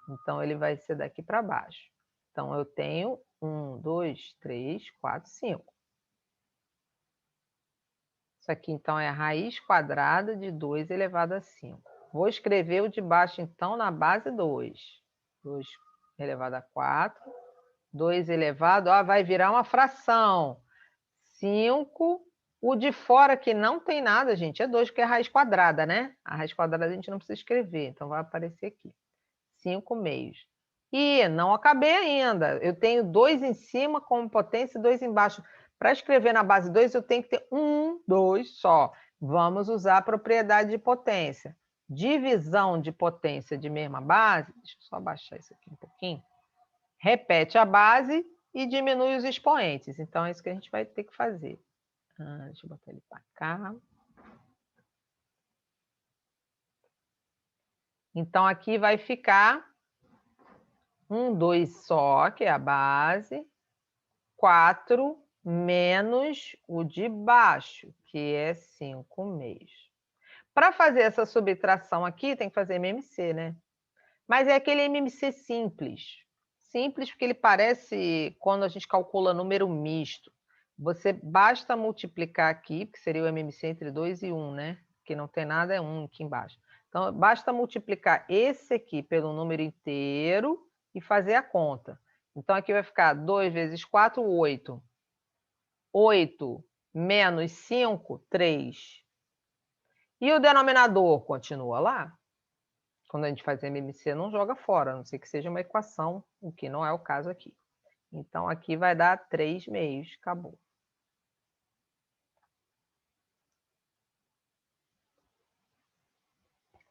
Então, ele vai ser daqui para baixo. Então, eu tenho 1, 2, 3, 4, 5. Isso aqui, então, é a raiz quadrada de 2 elevado a 5. Vou escrever o de baixo, então, na base 2. 2 elevado a 4. 2 elevado, vai virar uma fração. 5. O de fora, que não tem nada, gente, é 2, porque é raiz quadrada, né? A raiz quadrada a gente não precisa escrever, então vai aparecer aqui. 5 meios. E não acabei ainda. Eu tenho 2 em cima como potência e 2 embaixo. Para escrever na base 2, eu tenho que ter 1, 2 só. Vamos usar a propriedade de potência. Divisão de potência de mesma base. Deixa eu só abaixar isso aqui um pouquinho. Repete a base e diminui os expoentes. Então, é isso que a gente vai ter que fazer. Deixa eu botar ele para cá. Então, aqui vai ficar 1, 2 só, que é a base. 4 menos o de baixo, que é 5 meios. Para fazer essa subtração aqui, tem que fazer MMC, né? Mas é aquele MMC simples. Simples porque ele parece, quando a gente calcula número misto, você basta multiplicar aqui, que seria o MMC entre 2 e 1, né? Que não tem nada, é 1 aqui embaixo. Então, basta multiplicar esse aqui pelo número inteiro e fazer a conta. Então, aqui vai ficar 2 vezes 4, 8. 8 menos 5, 3. E o denominador continua lá. Quando a gente faz MMC, não joga fora, a não ser que seja uma equação, o que não é o caso aqui. Então, aqui vai dar 3 meios, acabou.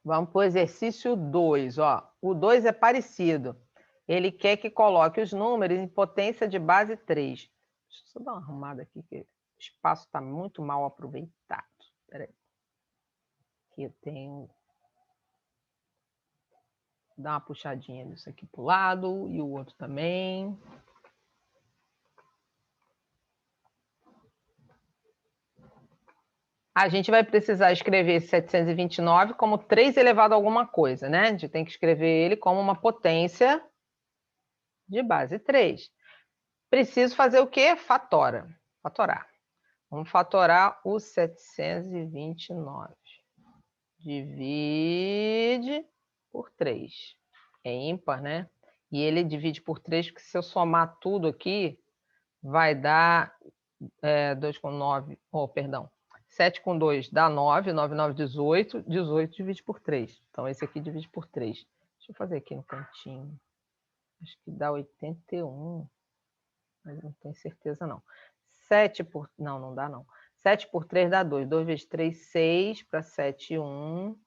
Vamos para o exercício 2. Ó. O 2 é parecido. Ele quer que coloque os números em potência de base 3. Deixa eu só dar uma arrumada aqui, que o espaço está muito mal aproveitado. Espera aí. Aqui eu tenho... Vou dar uma puxadinha nisso aqui para o lado e o outro também. A gente vai precisar escrever 729 como 3 elevado a alguma coisa, né? A gente tem que escrever ele como uma potência de base 3. Preciso fazer o quê? Fatorar. Vamos fatorar o 729. Divide por 3. É ímpar, né? E ele divide por 3, porque se eu somar tudo aqui, vai dar 2 com 9, perdão, 7 com 2 dá 9, 9, 9, 18, 18 divide por 3. Então, esse aqui divide por 3. Deixa eu fazer aqui no cantinho. Acho que dá 81, mas não tenho certeza não. 7 por... Não, não dá não. 7 por 3 dá 2. 2 vezes 3, 6, para 7, 1.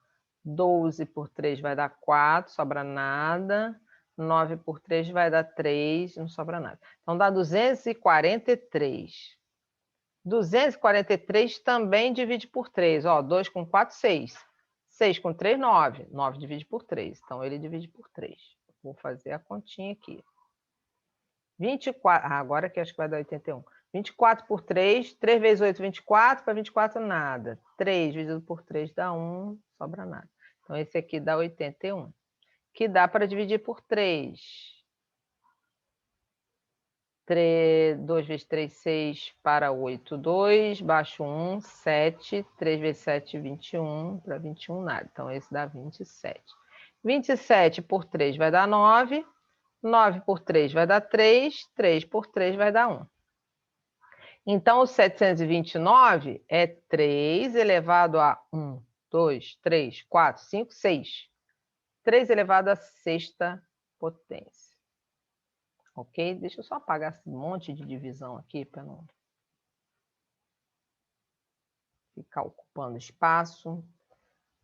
12 por 3 vai dar 4, sobra nada. 9 por 3 vai dar 3, não sobra nada. Então, dá 243. 243 também divide por 3. Ó, 2 com 4, 6. 6 com 3, 9. 9 divide por 3. Então, ele divide por 3. Vou fazer a continha aqui. 24. Agora que acho que vai dar 81. 24 por 3. 3 vezes 8, 24. Para 24, nada. 3 dividido por 3 dá 1. Sobra nada. Então, esse aqui dá 81. Que dá para dividir por 3. 2 vezes 3, 6, para 8, 2, baixo 1, 7, 3 vezes 7, 21, para 21, nada. Então, esse dá 27. 27 por 3 vai dar 9, 9 por 3 vai dar 3, 3 por 3 vai dar 1. Então, o 729 é 3 elevado a 1, 2, 3, 4, 5, 6. 3 elevado à sexta potência. Ok? Deixa eu só apagar esse monte de divisão aqui para não ficar ocupando espaço.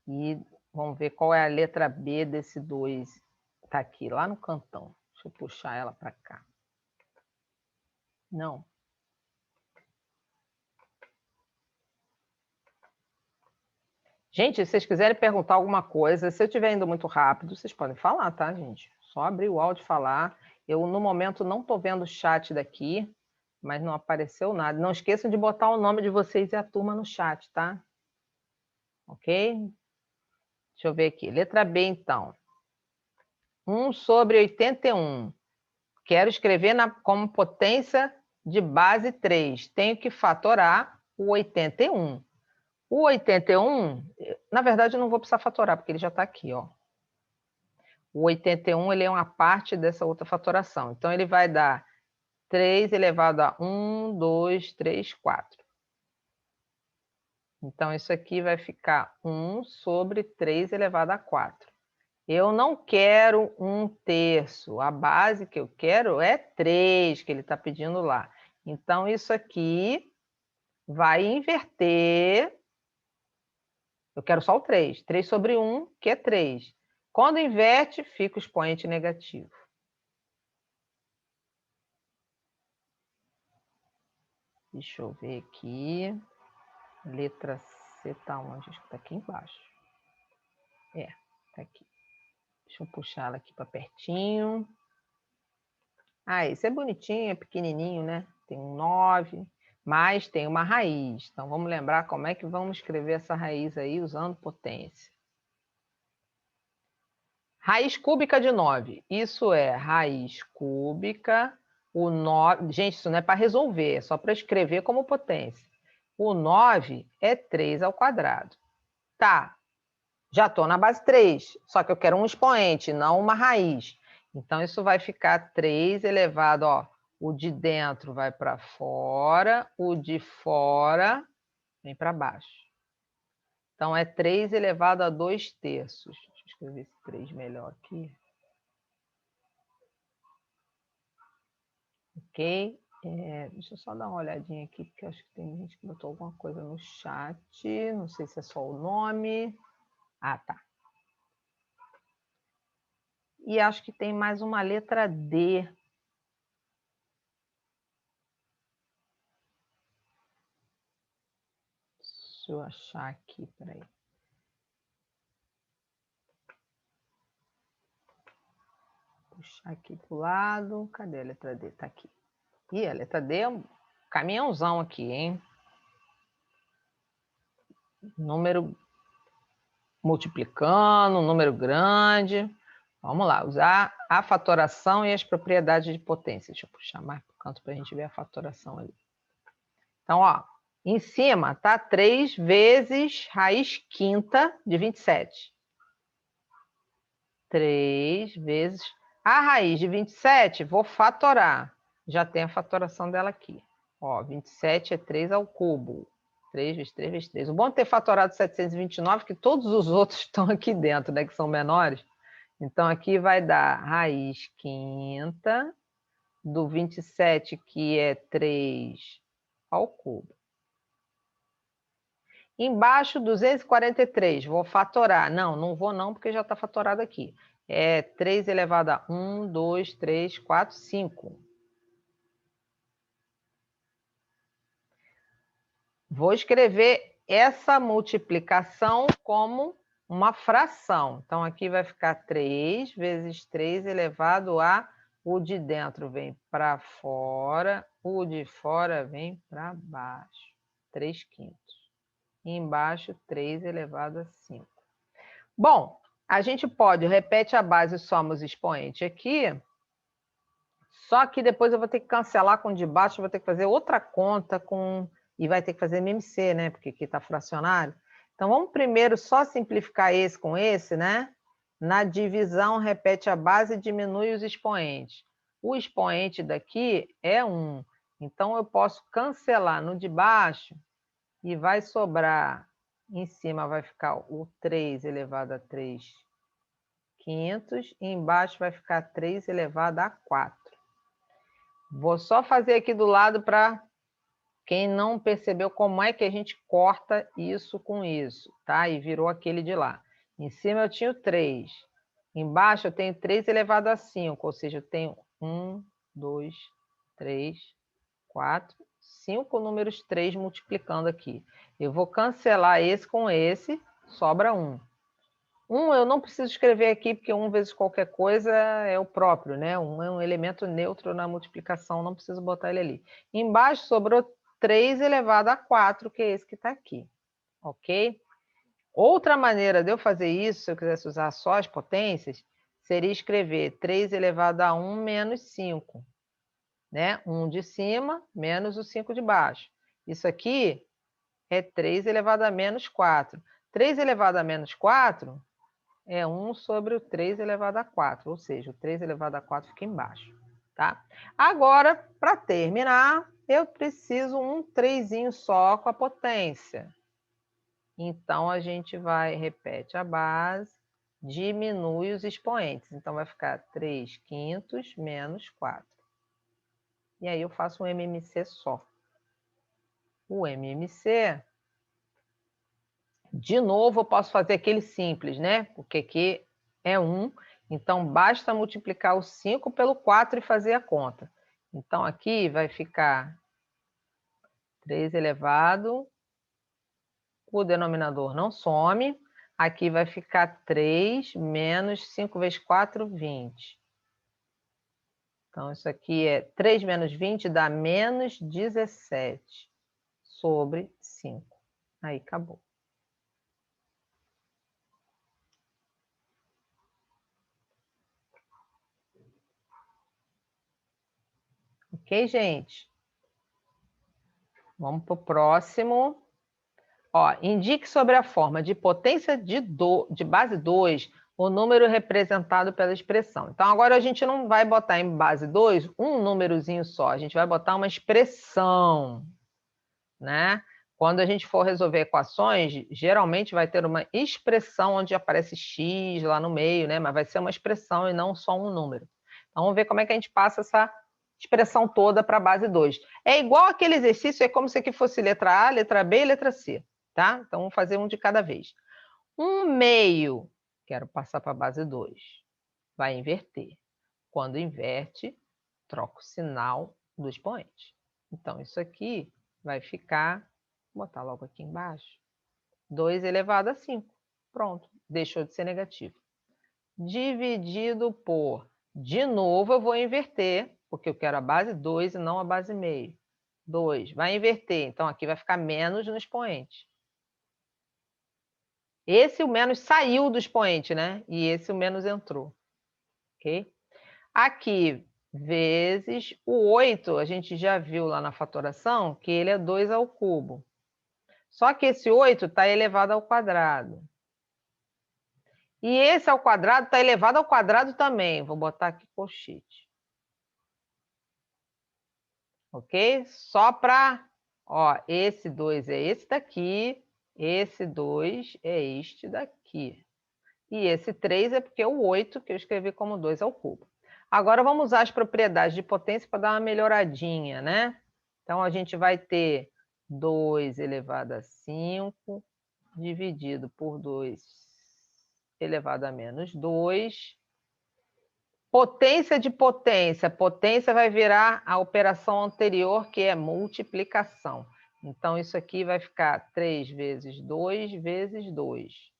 E vamos ver qual é a letra B desse 2. Está aqui, lá no cantão. Deixa eu puxar ela para cá. Não. Gente, se vocês quiserem perguntar alguma coisa, se eu estiver indo muito rápido, vocês podem falar, tá, gente? Só abrir o áudio e falar. Eu, no momento, não estou vendo o chat daqui, mas não apareceu nada. Não esqueçam de botar o nome de vocês e a turma no chat, tá? Ok? Deixa eu ver aqui. Letra B, então. 1 sobre 81. Quero escrever como potência de base 3. Tenho que fatorar o 81. O 81, na verdade, eu não vou precisar fatorar, porque ele já está aqui, ó. O 81, ele é uma parte dessa outra fatoração. Então, ele vai dar 3 elevado a 1, 2, 3, 4. Então, isso aqui vai ficar 1 sobre 3 elevado a 4. Eu não quero 1/3. A base que eu quero é 3, que ele está pedindo lá. Então, isso aqui vai inverter. Eu quero só o 3. 3 sobre 1, que é 3. Quando inverte, fica o expoente negativo. Deixa eu ver aqui. Letra C está onde? Acho que está aqui embaixo. Está aqui. Deixa eu puxar ela aqui para pertinho. Esse é bonitinho, é pequenininho, né? Tem um 9, mas tem uma raiz. Então, vamos lembrar como é que vamos escrever essa raiz aí usando potência. Raiz cúbica de 9. Isso é raiz cúbica. O 9... Gente, isso não é para resolver, é só para escrever como potência. O 9 é 3 ao quadrado. Tá, já estou na base 3, só que eu quero um expoente, não uma raiz. Então, isso vai ficar 3 elevado, ó, o de dentro vai para fora, o de fora vem para baixo. Então, é 3 elevado a 2/3. Deixa eu escrever esse 3 melhor aqui. Ok? Deixa eu só dar uma olhadinha aqui, porque eu acho que tem gente que botou alguma coisa no chat. Não sei se é só o nome. Ah, tá. E acho que tem mais uma letra D. Deixa eu achar aqui, peraí. Puxar aqui para o lado. Cadê a letra D? Tá aqui. Ih, a letra D é um caminhãozão aqui, hein? Número multiplicando, número grande. Vamos lá, usar a fatoração e as propriedades de potência. Deixa eu puxar mais para o canto para a gente ver a fatoração ali. Então, ó, em cima tá 3 vezes raiz quinta de 27. 3 vezes... A raiz de 27, vou fatorar. Já tem a fatoração dela aqui. Ó, 27 é 3 ao cubo. 3 vezes 3 vezes 3. O bom de ter fatorado 729 é que todos os outros estão aqui dentro, né? Que são menores. Então, aqui vai dar raiz quinta do 27, que é 3 ao cubo. Embaixo, 243. Vou fatorar. Não vou não, porque já está fatorado aqui. É 3 elevado a 1, 2, 3, 4, 5. Vou escrever essa multiplicação como uma fração. Então, aqui vai ficar 3 vezes 3 elevado a... O de dentro vem para fora, o de fora vem para baixo. 3/5. E embaixo, 3 elevado a 5. Bom, a gente pode, repete a base, somos expoente aqui, só que depois eu vou ter que cancelar com o de baixo, vou ter que fazer outra conta com... E vai ter que fazer MMC, né? Porque aqui está fracionário. Então, vamos primeiro só simplificar esse com esse, né? Na divisão, repete a base e diminui os expoentes. O expoente daqui é 1. Então, eu posso cancelar no de baixo e vai sobrar... Em cima vai ficar o 3 elevado a 3/5. E embaixo vai ficar 3 elevado a 4. Vou só fazer aqui do lado para quem não percebeu como é que a gente corta isso com isso, tá? E virou aquele de lá. Em cima eu tinha o 3. Embaixo eu tenho 3 elevado a 5, ou seja, eu tenho 1, 2, 3, 4, 5 números 3 multiplicando aqui. Eu vou cancelar esse com esse, sobra 1. 1 eu não preciso escrever aqui, porque 1 vezes qualquer coisa é o próprio, né? 1 é um elemento neutro na multiplicação, não preciso botar ele ali. Embaixo sobrou 3 elevado a 4, que é esse que está aqui, ok? Outra maneira de eu fazer isso, se eu quisesse usar só as potências, seria escrever 3 elevado a 1 menos 5. Né? 1 de cima menos o 5 de baixo. Isso aqui é 3 elevado a menos 4. 3 elevado a menos 4 é 1 sobre o 3 elevado a 4, ou seja, o 3 elevado a 4 fica embaixo. Tá? Agora, para terminar, eu preciso um 3zinho só com a potência. Então, a gente repete a base, diminui os expoentes. Então, vai ficar 3/5 menos 4. E aí eu faço um MMC só. O MMC, de novo, eu posso fazer aquele simples, né? Porque aqui é 1, então basta multiplicar o 5 pelo 4 e fazer a conta. Então aqui vai ficar 3 elevado, o denominador não some, aqui vai ficar 3 menos 5 vezes 4, 20. Então isso aqui é 3 menos 20 dá menos 17 sobre 5. Aí acabou. Ok, gente? Vamos para o próximo. Ó, indique sobre a forma de potência de base 2 o número representado pela expressão. Então, agora a gente não vai botar em base 2 um númerozinho só, a gente vai botar uma expressão, né? Quando a gente for resolver equações, geralmente vai ter uma expressão onde aparece x lá no meio, né? Mas vai ser uma expressão e não só um número. Então, vamos ver como é que a gente passa essa expressão toda para a base 2. É igual aquele exercício, é como se aqui fosse letra A, letra B e letra C, tá? Então, vamos fazer um de cada vez. 1/2, quero passar para a base 2. Vai inverter. Quando inverte, troca o sinal do expoente. Então, isso aqui vai ficar, vou botar logo aqui embaixo, 2 elevado a 5. Pronto, deixou de ser negativo. Dividido por, de novo eu vou inverter, porque eu quero a base 2 e não a base meio. 2, vai inverter, então aqui vai ficar menos no expoente. Esse o menos saiu do expoente, né? E esse o menos entrou. Ok? Aqui, vezes o 8, a gente já viu lá na fatoração que ele é 2 ao cubo. Só que esse 8 está elevado ao quadrado. E esse ao quadrado está elevado ao quadrado também. Vou botar aqui colchete. Ok? Só para... Ó, esse 2 é esse daqui. Esse 2 é este daqui. E esse 3 é porque é o 8 que eu escrevi como 2 ao cubo. Agora vamos usar as propriedades de potência para dar uma melhoradinha, né? Então, a gente vai ter 2 elevado a 5 dividido por 2 elevado a menos 2. Potência de potência. Potência vai virar a operação anterior, que é multiplicação. Então, isso aqui vai ficar 3 vezes 2 vezes 2.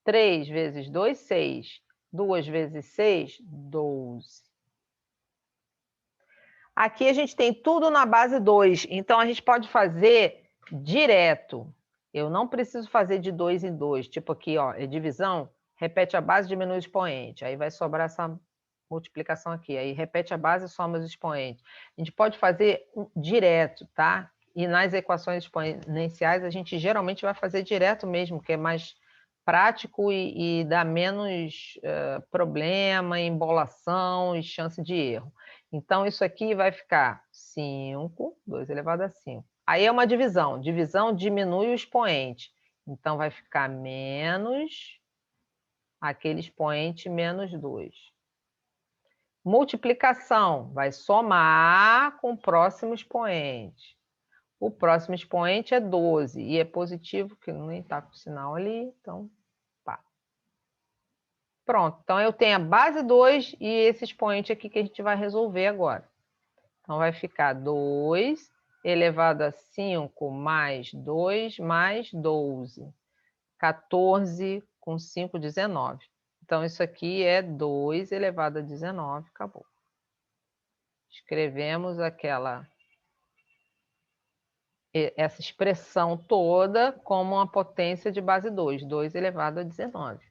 3 vezes 2, 6. 2 vezes 6, 12. Aqui a gente tem tudo na base 2, então a gente pode fazer direto. Eu não preciso fazer de 2 em 2. Tipo aqui, ó, é divisão, repete a base, diminui o expoente. Aí vai sobrar essa multiplicação aqui. Aí repete a base, soma os expoentes. A gente pode fazer direto, tá? E nas equações exponenciais a gente geralmente vai fazer direto mesmo, que é mais prático e dá menos problema, embolação e chance de erro. Então, isso aqui vai ficar 5, 2 elevado a 5. Aí é uma divisão. Divisão diminui o expoente. Então, vai ficar menos aquele expoente menos 2. Multiplicação vai somar com o próximo expoente. O próximo expoente é 12 e é positivo, que nem está com o sinal ali, então pá. Pronto, então eu tenho a base 2 e esse expoente aqui que a gente vai resolver agora. Então vai ficar 2 elevado a 5 mais 2 mais 12. 14 com 5, 19. Então isso aqui é 2 elevado a 19, acabou. Escrevemos essa expressão toda como uma potência de base 2, 2 elevado a 19.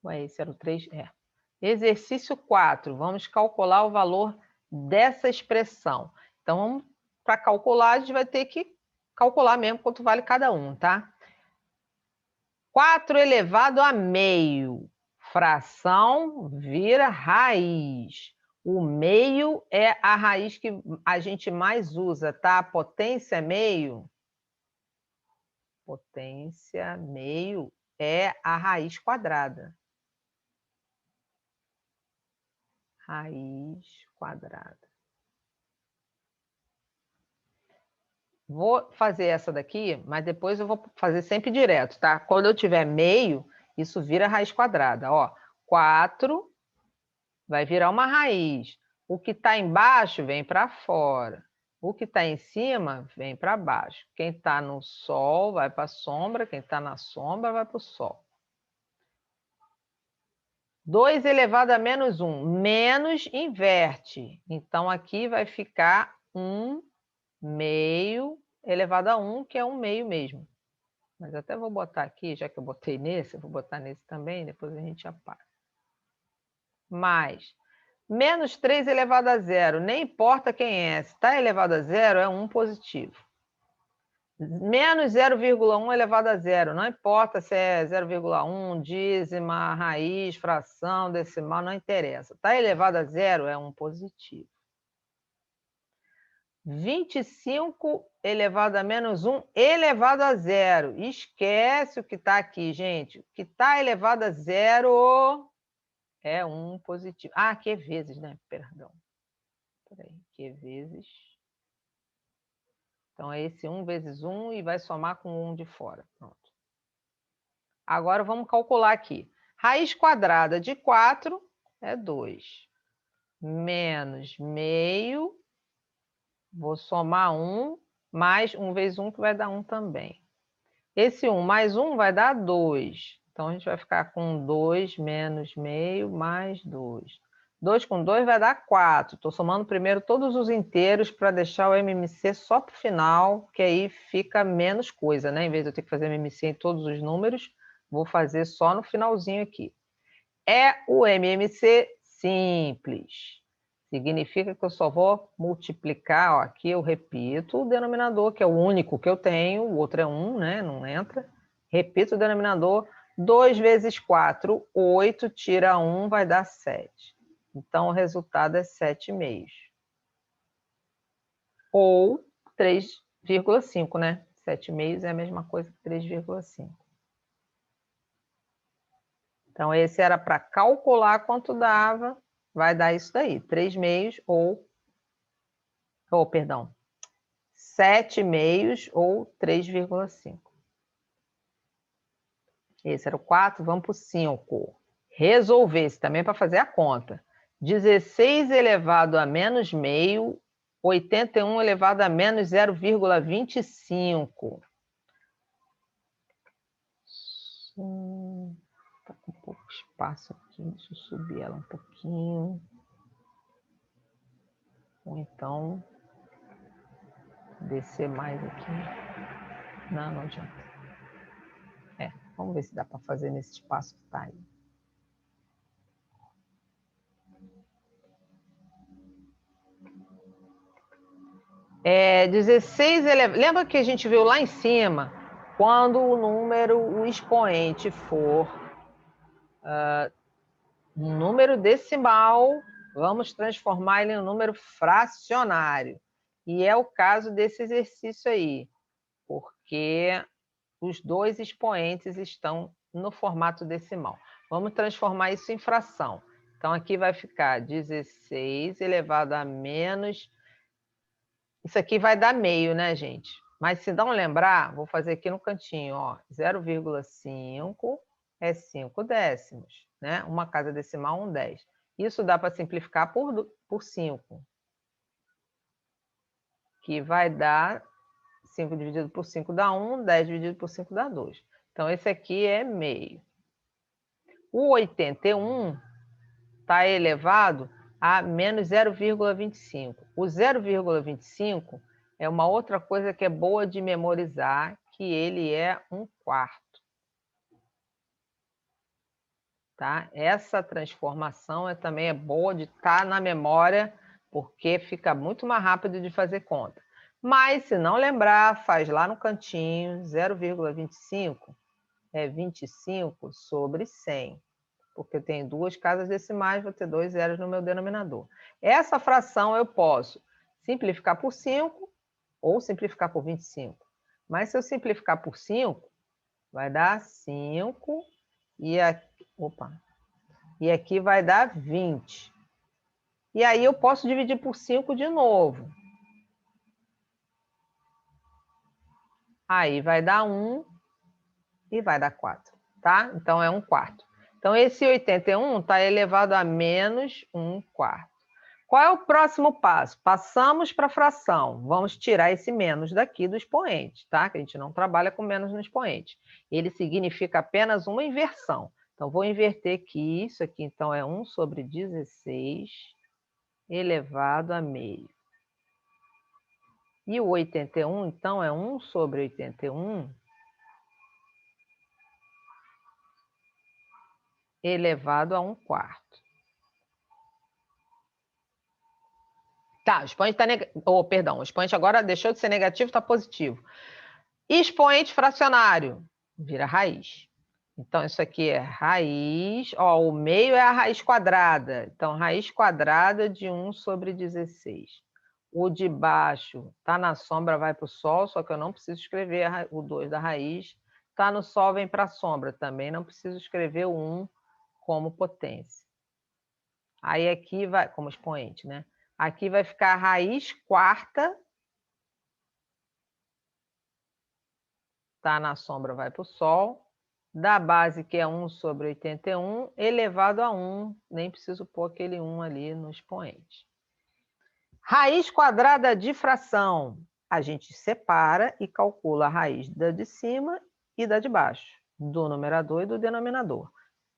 Ué, esse era o 3? É. Exercício 4, vamos calcular o valor dessa expressão. Então, para calcular, a gente vai ter que calcular mesmo quanto vale cada um, tá? 4 elevado a meio. Fração vira raiz. O meio é a raiz que a gente mais usa, tá? Potência meio. Potência meio é a raiz quadrada. Raiz quadrada. Vou fazer essa daqui, mas depois eu vou fazer sempre direto, tá? Quando eu tiver meio, isso vira raiz quadrada. Ó, 4 vai virar uma raiz. O que está embaixo vem para fora. O que está em cima vem para baixo. Quem está no sol vai para a sombra, quem está na sombra vai para o sol. 2 elevado a menos 1. Menos inverte. Então, aqui vai ficar 1 meio elevado a 1, que é 1 meio mesmo. Mas até vou botar aqui, já que eu botei nesse, eu vou botar nesse também, depois a gente apaga. Mais menos 3 elevado a 0, nem importa quem é. Se está elevado a 0, é 1 positivo. Menos 0,1 elevado a zero. Não importa se é 0,1, dízima, raiz, fração, decimal, não interessa. Está elevado a zero, é um positivo. 25 elevado a menos 1 elevado a zero. Esquece o que está aqui, gente. O que está elevado a zero é um positivo. Ah, que vezes, né? Perdão. Peraí, que vezes... Então, é esse 1 vezes 1 e vai somar com 1 de fora. Pronto. Agora, vamos calcular aqui. Raiz quadrada de 4 é 2. Menos meio. Vou somar 1, mais 1 vezes 1, que vai dar 1 também. Esse 1 mais 1 vai dar 2. Então, a gente vai ficar com 2 menos meio mais 2. 2 com 2 vai dar 4. Estou somando primeiro todos os inteiros para deixar o MMC só para o final, que aí fica menos coisa, né? Em vez de eu ter que fazer MMC em todos os números, vou fazer só no finalzinho aqui. É o MMC simples. Significa que eu só vou multiplicar, ó, aqui eu repito o denominador, que é o único que eu tenho, o outro é 1, né? Não entra. Repito o denominador. 2 vezes 4, 8, tira 1, vai dar 7. Então, o resultado é 7,5. Ou 3,5, né? 7,5 é a mesma coisa que 3,5. Então, esse era para calcular quanto dava. Vai dar isso daí, 3,5 perdão, 7,5 ou 3,5. Esse era o 4, vamos para o 5. Resolver, esse também é para fazer a conta. 16 elevado a menos meio, 81 elevado a menos 0,25. Está com pouco espaço aqui, deixa eu subir ela um pouquinho. Ou então, descer mais aqui. Não adianta. Vamos ver se dá para fazer nesse espaço que está aí. É 16 elevado. Lembra que a gente viu lá em cima? Quando o expoente for um número decimal, vamos transformar ele em um número fracionário. E é o caso desse exercício aí, porque os dois expoentes estão no formato decimal. Vamos transformar isso em fração. Então, aqui vai ficar 16 elevado a menos... Isso aqui vai dar meio, né, gente? Mas se não lembrar, vou fazer aqui no cantinho, ó. 0,5 é 5 décimos, né? Uma casa decimal, 1/10. Isso dá para simplificar por 5. Que vai dar 5 dividido por 5 dá 1, 10 dividido por 5 dá 2. Então, esse aqui é meio. O 81 está elevado a menos 0,25. O 0,25 é uma outra coisa que é boa de memorizar, que ele é 1/4. Tá? Essa transformação também é boa de estar na memória, porque fica muito mais rápido de fazer conta. Mas, se não lembrar, faz lá no cantinho, 0,25 é 25 sobre 100. Porque eu tenho duas casas decimais, vou ter 2 zeros no meu denominador. Essa fração eu posso simplificar por 5 ou simplificar por 25. Mas se eu simplificar por 5, vai dar 5 e aqui vai dar 20. E aí eu posso dividir por 5 de novo. Aí vai dar 1 e vai dar 4, tá? Então é 1/4. Então, esse 81 está elevado a menos 1/4. Qual é o próximo passo? Passamos para a fração. Vamos tirar esse menos daqui do expoente, tá? Que a gente não trabalha com menos no expoente. Ele significa apenas uma inversão. Então, vou inverter aqui. Isso aqui, então, é 1 sobre 16 elevado a meio. E o 81, então, é 1 sobre 81 elevado a 1/4. Tá, o expoente está negativo. Oh, perdão, o expoente agora deixou de ser negativo, está positivo. Expoente fracionário, vira raiz. Então, isso aqui é raiz, ó, o meio é a raiz quadrada. Então, raiz quadrada de 1 sobre 16. O de baixo está na sombra, vai para o sol, só que eu não preciso escrever o 2 da raiz. Está no sol, vem para a sombra. Também não preciso escrever o 1 como potência. Aí aqui vai, como expoente, né? Aqui vai ficar a raiz quarta. Está na sombra, vai para o sol. Da base, que é 1 sobre 81, elevado a 1. Nem preciso pôr aquele 1 ali no expoente. Raiz quadrada de fração. A gente separa e calcula a raiz da de cima e da de baixo, do numerador e do denominador.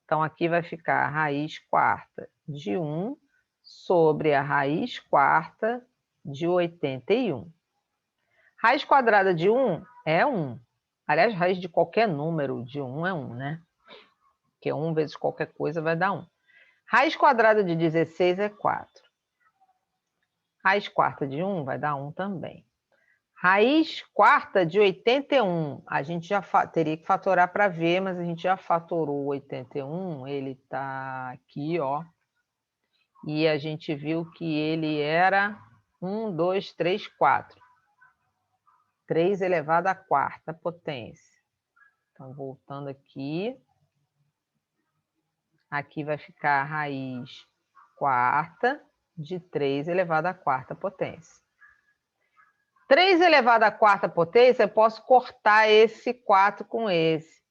Então, aqui vai ficar a raiz quarta de 1 sobre a raiz quarta de 81. Raiz quadrada de 1 é 1. Aliás, raiz de qualquer número de 1 é 1, né? Porque 1 vezes qualquer coisa vai dar 1. Raiz quadrada de 16 é 4. Raiz quarta de 1 vai dar 1 também. Raiz quarta de 81, a gente já teria que fatorar para ver, mas a gente já fatorou 81, ele está aqui, ó. E a gente viu que ele era 1, 2, 3, 4. 3 elevado à quarta potência. Então, voltando aqui. Aqui vai ficar a raiz quarta de 3 elevado à quarta potência. 3 elevado à quarta potência, eu posso cortar esse 4 com esse.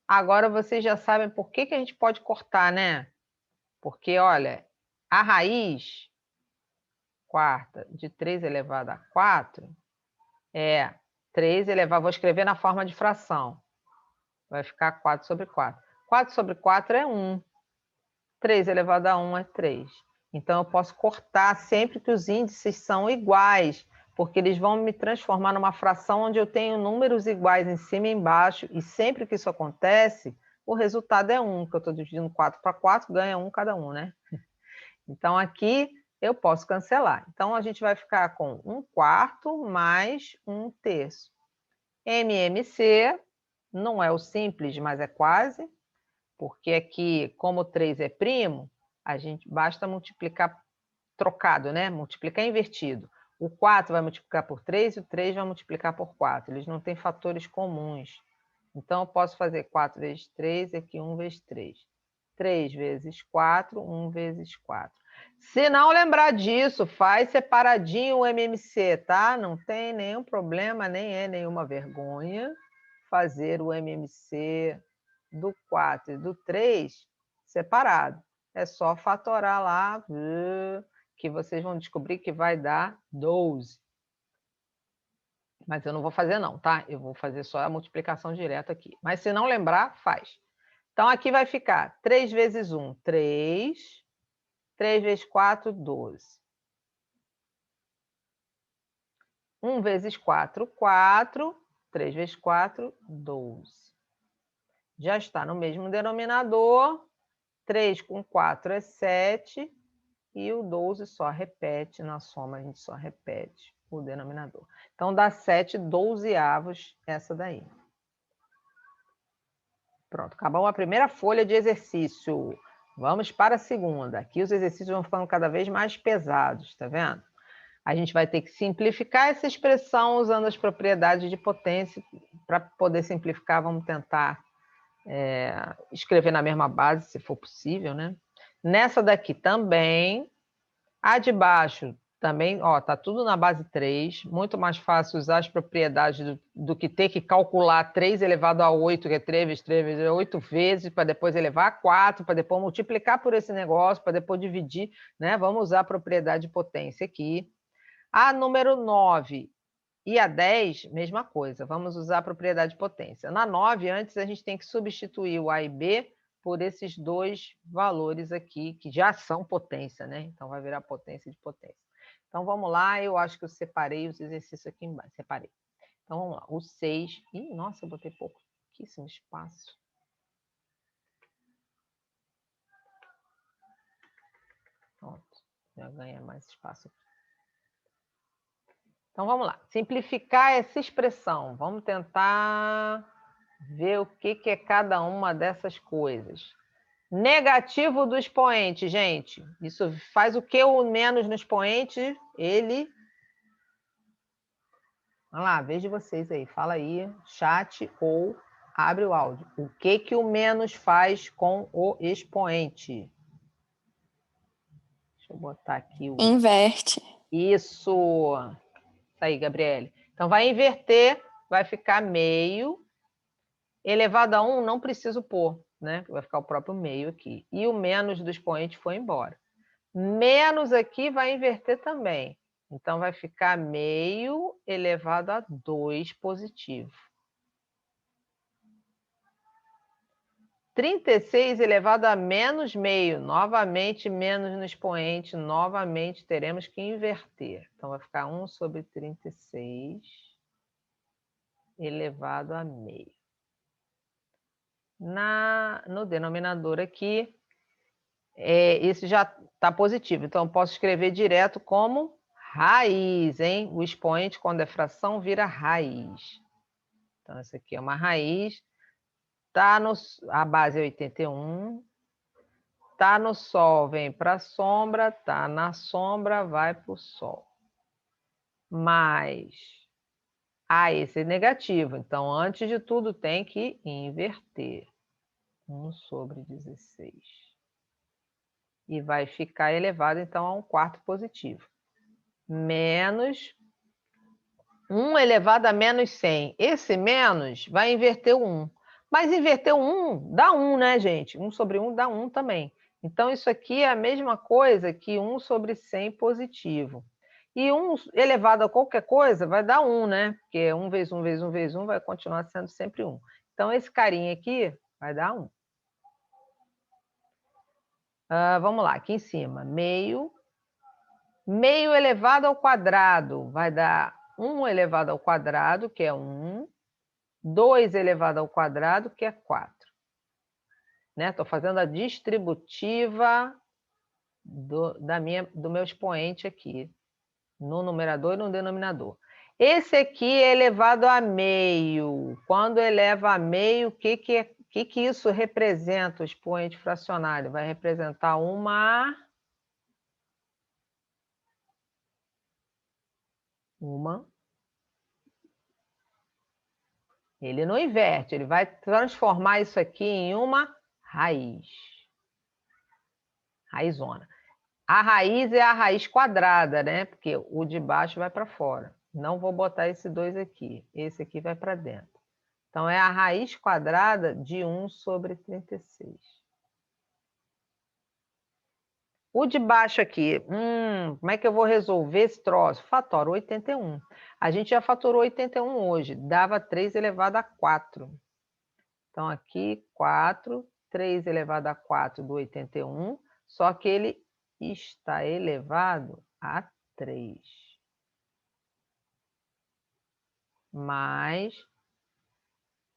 Agora, vocês já sabem por que a gente pode cortar, né? Porque, olha, a raiz quarta de 3 elevado a 4 é 3 elevado... Vou escrever na forma de fração. Vai ficar 4 sobre 4. 4 sobre 4 é 1. 3 elevado a 1 é 3. Então, eu posso cortar sempre que os índices são iguais, porque eles vão me transformar numa fração onde eu tenho números iguais em cima e embaixo, e sempre que isso acontece, o resultado é 1, que eu estou dividindo 4 para 4, ganha 1 cada um, né? Então, aqui eu posso cancelar. Então, a gente vai ficar com 1/4 mais 1/3. MMC não é o simples, mas é quase, porque aqui, como 3 é primo, a gente basta multiplicar trocado, né? Multiplicar invertido. O 4 vai multiplicar por 3 e o 3 vai multiplicar por 4. Eles não têm fatores comuns. Então, eu posso fazer 4 vezes 3, aqui 1 vezes 3. 3 vezes 4, 1 vezes 4. Se não lembrar disso, faz separadinho o MMC, tá? Não tem nenhum problema, nem é nenhuma vergonha fazer o MMC do 4 e do 3 separado. É só fatorar lá, que vocês vão descobrir que vai dar 12. Mas eu não vou fazer não, tá? Eu vou fazer só a multiplicação direta aqui. Mas se não lembrar, faz. Então, aqui vai ficar 3 vezes 1, 3. 3 vezes 4, 12. 1 vezes 4, 4. 3 vezes 4, 12. Já está no mesmo denominador. 3 com 4 é 7. E o 12 só repete, na soma a gente só repete o denominador. Então, dá 7 12avos essa daí. Pronto, acabou a primeira folha de exercício. Vamos para a segunda. Aqui os exercícios vão ficando cada vez mais pesados, tá vendo? A gente vai ter que simplificar essa expressão usando as propriedades de potência. Para poder simplificar, vamos tentar escrever na mesma base, se for possível, né? Nessa daqui também, a de baixo também, ó, tá tudo na base 3, muito mais fácil usar as propriedades do que ter que calcular 3 elevado a 8, que é 3 vezes 3 vezes 8 vezes, para depois elevar a 4, para depois multiplicar por esse negócio, para depois dividir, né? Vamos usar a propriedade de potência aqui. A número 9 e a 10, mesma coisa, vamos usar a propriedade de potência. Na 9, antes a gente tem que substituir o A e B por esses dois valores aqui, que já são potência, né? Então, vai virar potência de potência. Então, vamos lá, eu acho que eu separei os exercícios aqui embaixo, separei. Então, vamos lá, o 6, ih, nossa, eu botei pouquíssimo espaço. Pronto, já ganha mais espaço aqui. Então, vamos lá. Simplificar essa expressão. Vamos tentar ver o que é cada uma dessas coisas. Negativo do expoente, gente. Isso faz o que o menos no expoente? Ele... Vamos lá, vejo vocês aí. Fala aí, chat ou abre o áudio. O que o menos faz com o expoente? Deixa eu botar aqui o... Inverte. Isso aí, Gabriele. Então, vai inverter, vai ficar meio. Elevado a 1, não preciso pôr, né? Vai ficar o próprio meio aqui. E o menos do expoente foi embora. Menos aqui vai inverter também. Então, vai ficar meio elevado a 2 positivo. 36 elevado a menos meio. Novamente, menos no expoente. Novamente, teremos que inverter. Então, vai ficar 1 sobre 36 elevado a meio. No denominador aqui, esse já está positivo. Então, eu posso escrever direto como raiz, hein? O expoente, quando é fração, vira raiz. Então, essa aqui é uma raiz. A base é 81. Tá no sol, vem para a sombra. Tá na sombra, vai para o sol. Mas esse é negativo. Então, antes de tudo, tem que inverter. 1 sobre 16. E vai ficar elevado, então, a 1/4 positivo. Menos 1 elevado a menos 100. Esse menos vai inverter o 1. Mas inverter o 1 dá 1, né, gente? 1 sobre 1 dá 1 também. Então, isso aqui é a mesma coisa que 1 sobre 100 positivo. E 1 elevado a qualquer coisa vai dar 1, né? Porque 1 vezes 1 vezes 1 vezes 1 vai continuar sendo sempre 1. Então, esse carinha aqui vai dar 1. Vamos lá, aqui em cima. Meio elevado ao quadrado vai dar 1 elevado ao quadrado, que é 1. 2 elevado ao quadrado, que é 4. Estou fazendo a distributiva do meu expoente aqui, no numerador e no denominador. Esse aqui é elevado a meio. Quando eleva a meio, o que isso representa, o expoente fracionário? Vai representar uma... Ele não inverte, ele vai transformar isso aqui em uma raiz. Raizona. A raiz é a raiz quadrada, né? Porque o de baixo vai para fora. Não vou botar esse 2 aqui. Esse aqui vai para dentro. Então, é a raiz quadrada de 1 sobre 36. O de baixo aqui, como é que eu vou resolver esse troço? Fatoro 81. A gente já fatorou 81 hoje. Dava 3 elevado a 4. Então, aqui, 4. 3 elevado a 4 do 81. Só que ele está elevado a 3. Mais,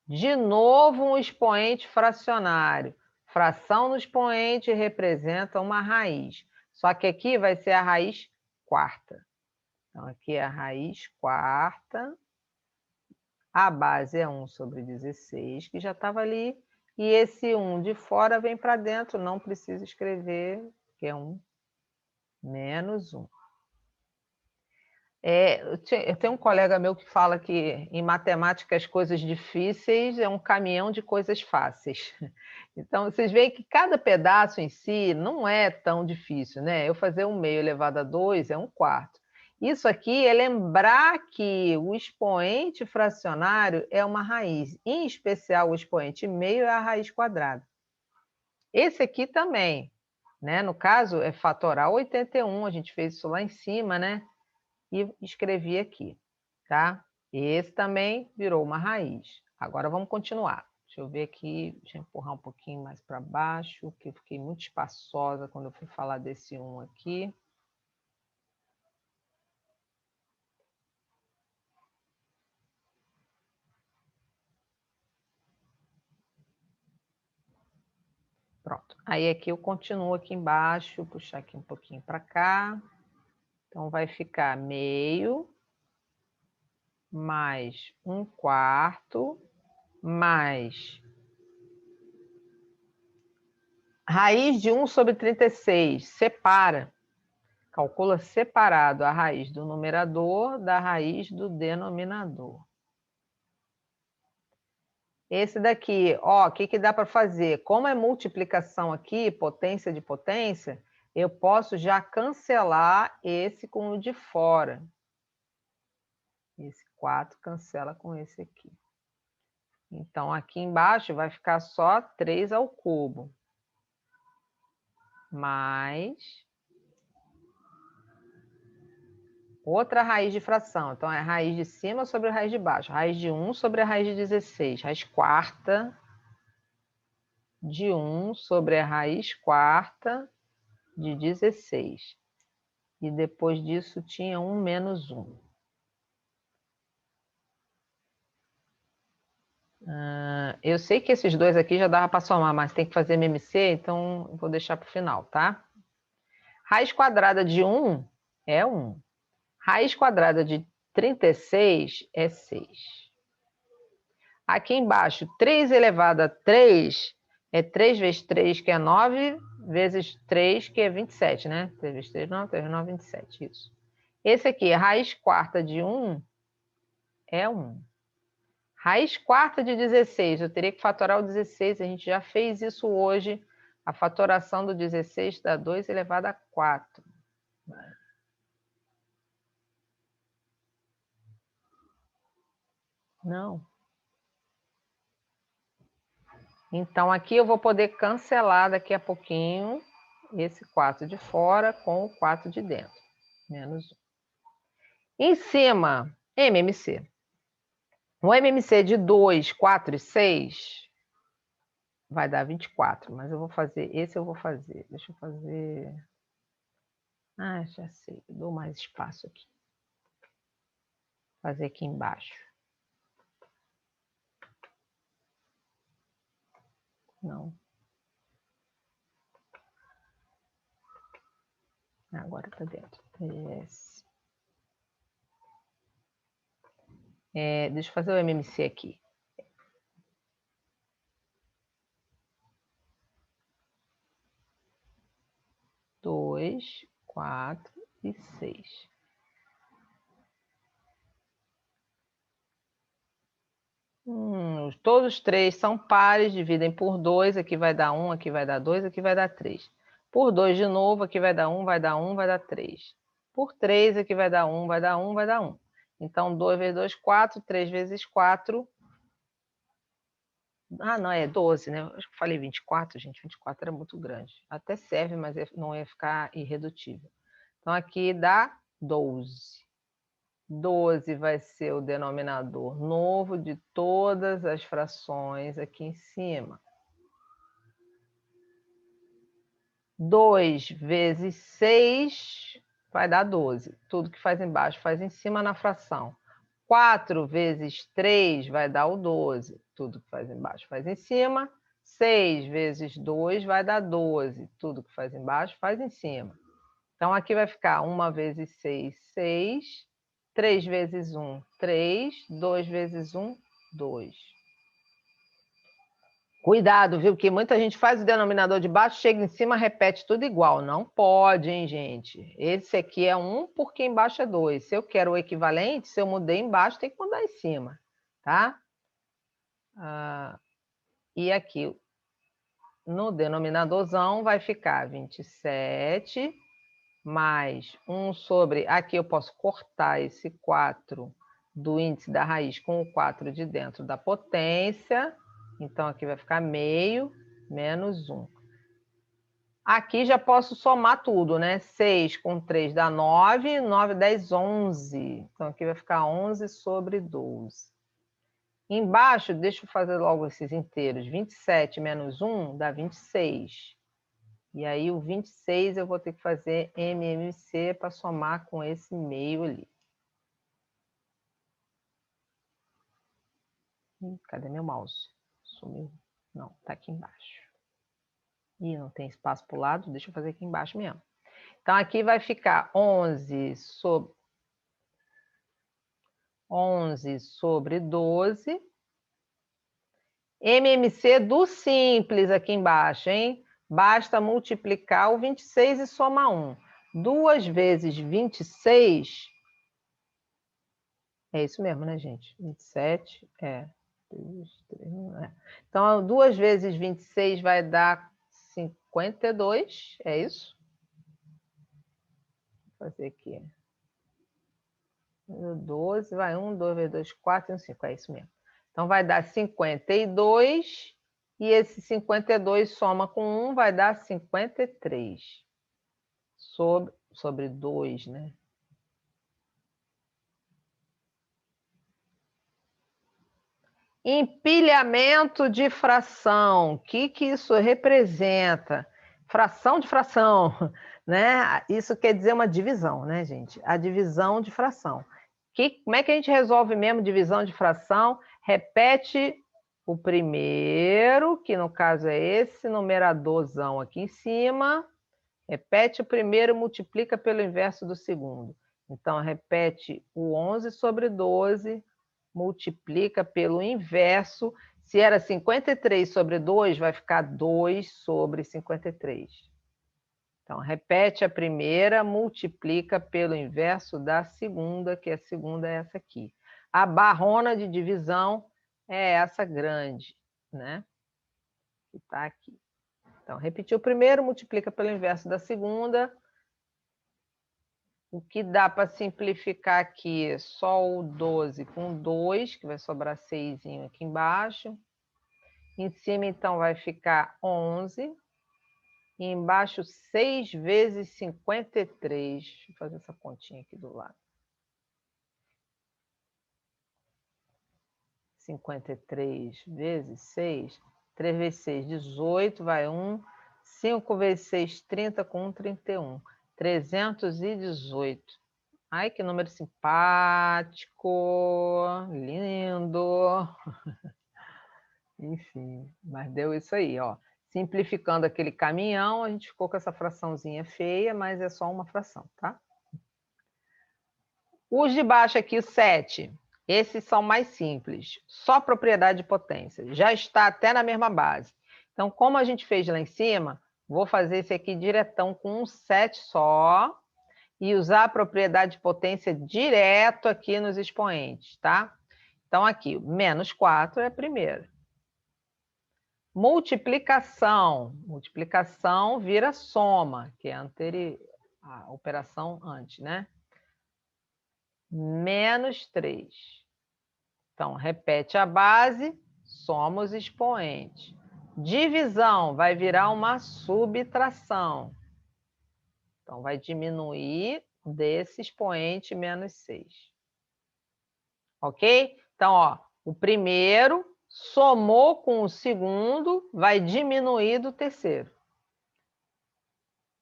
de novo, um expoente fracionário. Fração no expoente representa uma raiz. Só que aqui vai ser a raiz quarta. Então, aqui é a raiz quarta. A base é 1 sobre 16, que já estava ali. E esse 1 de fora vem para dentro, não precisa escrever, que é 1 menos 1. Eu tenho um colega meu que fala que em matemática as coisas difíceis é um caminhão de coisas fáceis. Então, vocês veem que cada pedaço em si não é tão difícil, né? Eu fazer 1 meio elevado a 2 é 1/4. Isso aqui é lembrar que o expoente fracionário é uma raiz. Em especial, o expoente meio é a raiz quadrada. Esse aqui também, né? No caso, é fatorar 81. A gente fez isso lá em cima, né? E escrevi aqui, tá? Esse também virou uma raiz. Agora vamos continuar. Deixa eu ver aqui, deixa eu empurrar um pouquinho mais para baixo, que eu fiquei muito espaçosa quando eu fui falar desse 1 aqui. Pronto. Aí aqui eu continuo aqui embaixo, puxar aqui um pouquinho para cá. Então vai ficar meio mais 1/4 mais raiz de 1 sobre 36. Separa. Calcula separado a raiz do numerador da raiz do denominador. Esse daqui, ó, o que dá para fazer? Como é multiplicação aqui, potência de potência, eu posso já cancelar esse com o de fora. Esse 4 cancela com esse aqui. Então, aqui embaixo vai ficar só 3 ao cubo. Mais outra raiz de fração. Então, é a raiz de cima sobre a raiz de baixo. Raiz de 1 sobre a raiz de 16. Raiz quarta de 1 sobre a raiz quarta de 16. E depois disso tinha 1 menos 1. Eu sei que esses dois aqui já dava para somar, mas tem que fazer MMC, então eu vou deixar para o final, tá? Raiz quadrada de 1 é 1. Raiz quadrada de 36 é 6. Aqui embaixo, 3 elevado a 3 é 3 vezes 3, que é 9, vezes 3, que é 27, né? 3 vezes 3, não, 3 vezes 9, 27, isso. Esse aqui, raiz quarta de 1 é 1. Raiz quarta de 16, eu teria que fatorar o 16, a gente já fez isso hoje. A fatoração do 16 dá 2 elevado a 4. Não. Então, aqui eu vou poder cancelar daqui a pouquinho esse 4 de fora com o 4 de dentro. Menos 1. Em cima, MMC. O MMC de 2, 4 e 6 vai dar 24, mas eu vou fazer, esse eu vou fazer. Deixa eu fazer... Ah, já sei, eu dou mais espaço aqui. Vou fazer aqui embaixo. Não. Agora tá dentro. PS. Deixa eu fazer o MMC aqui. Dois, 4 e 6. Todos os três são pares, dividem por 2, aqui vai dar 1, aqui vai dar 2, aqui vai dar 3. Por 2 de novo, aqui vai dar 1, vai dar 1, vai dar 3. Por 3, aqui vai dar 1, vai dar 1, vai dar 1. Então, 2 vezes 2, 4, 3 vezes 4... Ah, não, é 12, né? Eu acho que eu falei 24, gente, 24 era muito grande. Até serve, mas não ia ficar irredutível. Então, aqui dá 12. 12 vai ser o denominador novo de todas as frações aqui em cima. 2 vezes 6 vai dar 12. Tudo que faz embaixo faz em cima na fração. 4 vezes 3 vai dar o 12. Tudo que faz embaixo faz em cima. 6 vezes 2 vai dar 12. Tudo que faz embaixo faz em cima. Então, aqui vai ficar 1 vezes 6, 6. 3 vezes 1, 3. 2 vezes 1, 2. Cuidado, viu? Que muita gente faz o denominador de baixo, chega em cima, repete tudo igual. Não pode, hein, gente? Esse aqui é 1 porque embaixo é 2. Se eu quero o equivalente, se eu mudei embaixo, tem que mudar em cima, tá? E aqui, no denominadorzão, vai ficar 27... mais 1 sobre... Aqui eu posso cortar esse 4 do índice da raiz com o 4 de dentro da potência. Então, aqui vai ficar meio menos 1. Aqui já posso somar tudo, né? 6 com 3 dá 9, 9, 10, 11. Então, aqui vai ficar 11 sobre 12. Embaixo, deixa eu fazer logo esses inteiros. 27 menos 1 dá 26. E aí, o 26 eu vou ter que fazer MMC para somar com esse meio ali. Cadê meu mouse? Sumiu. Não, tá aqui embaixo. Ih, não tem espaço para o lado, deixa eu fazer aqui embaixo mesmo. Então, aqui vai ficar 11 sobre... 11 sobre 12. MMC do simples aqui embaixo, hein? Basta multiplicar o 26 e somar 1. 2 vezes 26... É isso mesmo, né, gente? 27, 2, 3, Então, 2 vezes 26 vai dar 52, é isso? Vou fazer aqui. 12, vai 1, 2 vezes 2, 4, 1, 5, é isso mesmo. Então, vai dar 52, e esse 52 soma com 1, vai dar 53. Sobre 2, né? Empilhamento de fração. O que isso representa? Fração de fração, né? Isso quer dizer uma divisão, né, gente? A divisão de fração. Como é que a gente resolve mesmo divisão de fração? Repete o primeiro, que no caso é esse numeradorzão aqui em cima. Repete o primeiro, multiplica pelo inverso do segundo. Então, repete o 11 sobre 12, multiplica pelo inverso. Se era 53 sobre 2, vai ficar 2 sobre 53. Então, repete a primeira, multiplica pelo inverso da segunda, que a segunda é essa aqui. A barrona de divisão é essa grande, né? Que está aqui. Então, repetiu o primeiro, multiplica pelo inverso da segunda. O que dá para simplificar aqui? Só o 12 com 2, que vai sobrar 6 aqui embaixo. Em cima, então, vai ficar 11. E embaixo, 6 vezes 53. Deixa eu fazer essa continha aqui do lado. 53 vezes 6. 3 vezes 6, 18, vai 1. 5 vezes 6, 30, com 1, 31. 318. Ai, que número simpático, lindo. Enfim, mas deu isso aí, ó. Simplificando aquele caminhão, a gente ficou com essa fraçãozinha feia, mas é só uma fração, tá? Os de baixo aqui, o 7. Esses são mais simples. Só propriedade de potência. Já está até na mesma base. Então, como a gente fez lá em cima, vou fazer esse aqui diretão com um 7 só e usar a propriedade de potência direto aqui nos expoentes, tá? Então, aqui, menos 4 é a primeira. Multiplicação. Multiplicação vira soma, que é a operação antes, né? Menos 3. Então, repete a base, soma os expoentes. Divisão vai virar uma subtração. Então, vai diminuir desse expoente menos 6. Ok? Então, ó, o primeiro somou com o segundo, vai diminuir do terceiro.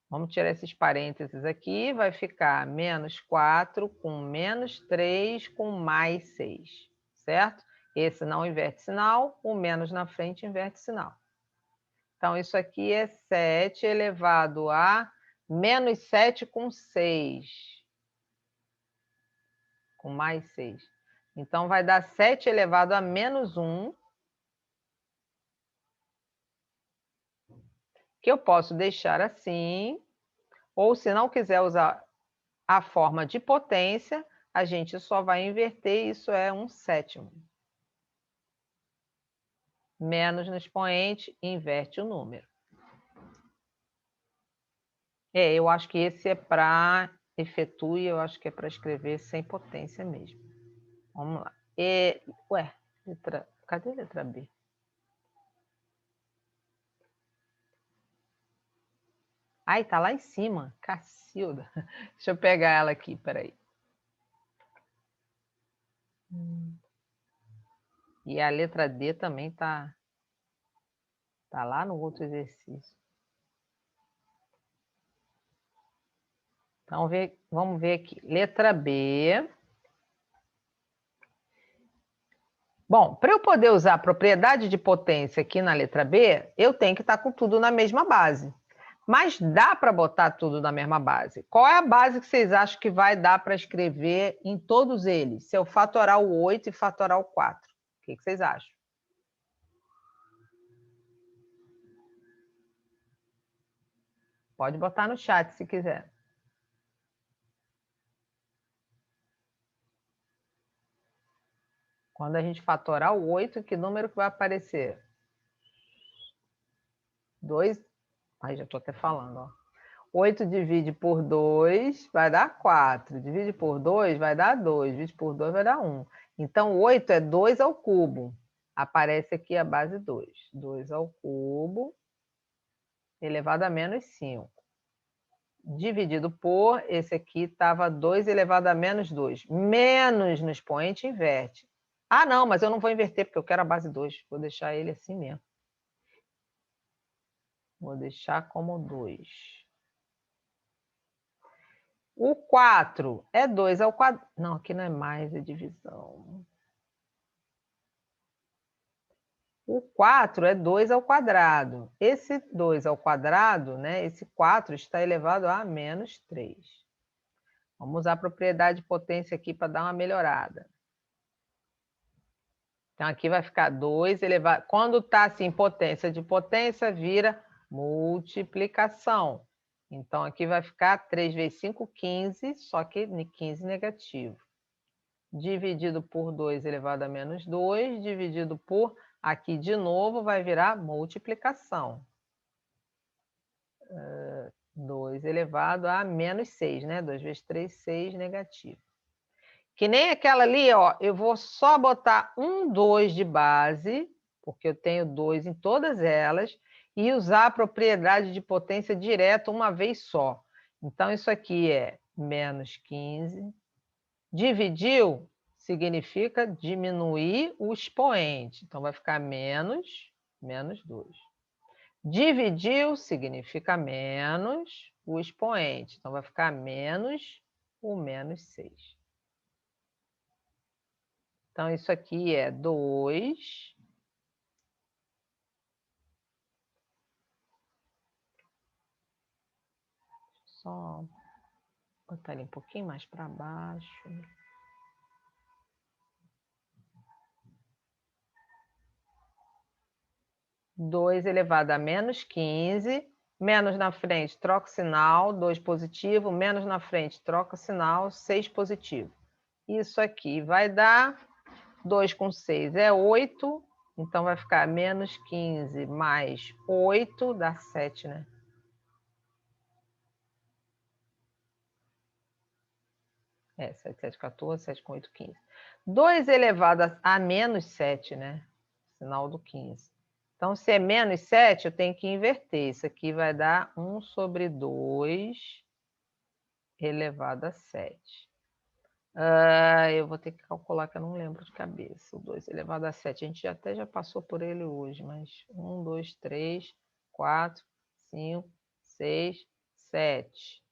Vamos tirar esses parênteses aqui, vai ficar menos 4 com menos 3 com mais 6, certo? Esse não inverte sinal, o menos na frente inverte sinal. Então, isso aqui é 7 elevado a menos 7 com 6. Com mais 6. Então, vai dar 7 elevado a menos 1. Que eu posso deixar assim. Ou, se não quiser usar a forma de potência, a gente só vai inverter, isso é 1/7. Menos no expoente, inverte o número. Eu acho que esse é para efetue, eu acho que é para escrever sem potência mesmo. Vamos lá. Cadê a letra B? Ai, tá lá em cima. Cacilda. Deixa eu pegar ela aqui, peraí. E a letra D também tá lá no outro exercício. Então, vamos ver aqui. Letra B. Bom, para eu poder usar a propriedade de potência aqui na letra B, eu tenho que estar com tudo na mesma base. Mas dá para botar tudo na mesma base. Qual é a base que vocês acham que vai dar para escrever em todos eles? Se eu fatorar o 8 e fatorar o 4. O que vocês acham? Pode botar no chat se quiser. Quando a gente fatorar o 8, que número que vai aparecer? 2. Ai, já estou até falando, ó. 8 divide por 2 vai dar 4. Divide por 2 vai dar 2. Divide por 2 vai dar 1. Então, 8 é 2 ao cubo. Aparece aqui a base 2. 2 ao cubo elevado a menos 5. Dividido por, esse aqui estava 2 elevado a menos 2. Menos no expoente inverte. Ah, não, mas eu não vou inverter, porque eu quero a base 2. Vou deixar ele assim mesmo. Vou deixar como 2. O 4 é 2 ao quadrado. Não, aqui não é mais, é divisão. O 4 é 2 ao quadrado. Esse 2 ao quadrado, né, esse 4 está elevado a menos 3. Vamos usar a propriedade de potência aqui para dar uma melhorada. Então, aqui vai ficar 2 elevado... Quando está assim, potência de potência, vira multiplicação. Então, aqui vai ficar 3 vezes 5, 15, só que 15 negativo. Dividido por 2 elevado a menos 2, dividido por... Aqui, de novo, vai virar multiplicação. 2 elevado a menos 6, né? 2 vezes 3, 6, negativo. Que nem aquela ali, ó, eu vou só botar um 2 de base, porque eu tenho 2 em todas elas, e usar a propriedade de potência direta uma vez só. Então, isso aqui é menos 15. Dividiu significa diminuir o expoente. Então, vai ficar menos 2. Dividiu significa menos o expoente. Então, vai ficar menos o menos 6. Então, isso aqui é 2. Só botar ele um pouquinho mais para baixo. Dois elevado a menos 15. Menos na frente, troca o sinal. 2 positivo. Menos na frente, troca o sinal. 6 positivo. Isso aqui vai dar 2 com 6 é 8. Então, vai ficar menos 15 mais 8, dá 7, né? É, 7, 7, 14, 7 com 8, 15. 2 elevado a menos 7, né? Sinal do 15. Então, se é menos 7, eu tenho que inverter. Isso aqui vai dar 1 sobre 2 elevado a 7. Eu vou ter que calcular, que eu não lembro de cabeça. O 2 elevado a 7. A gente até já passou por ele hoje, mas 1, 2, 3, 4, 5, 6, 7.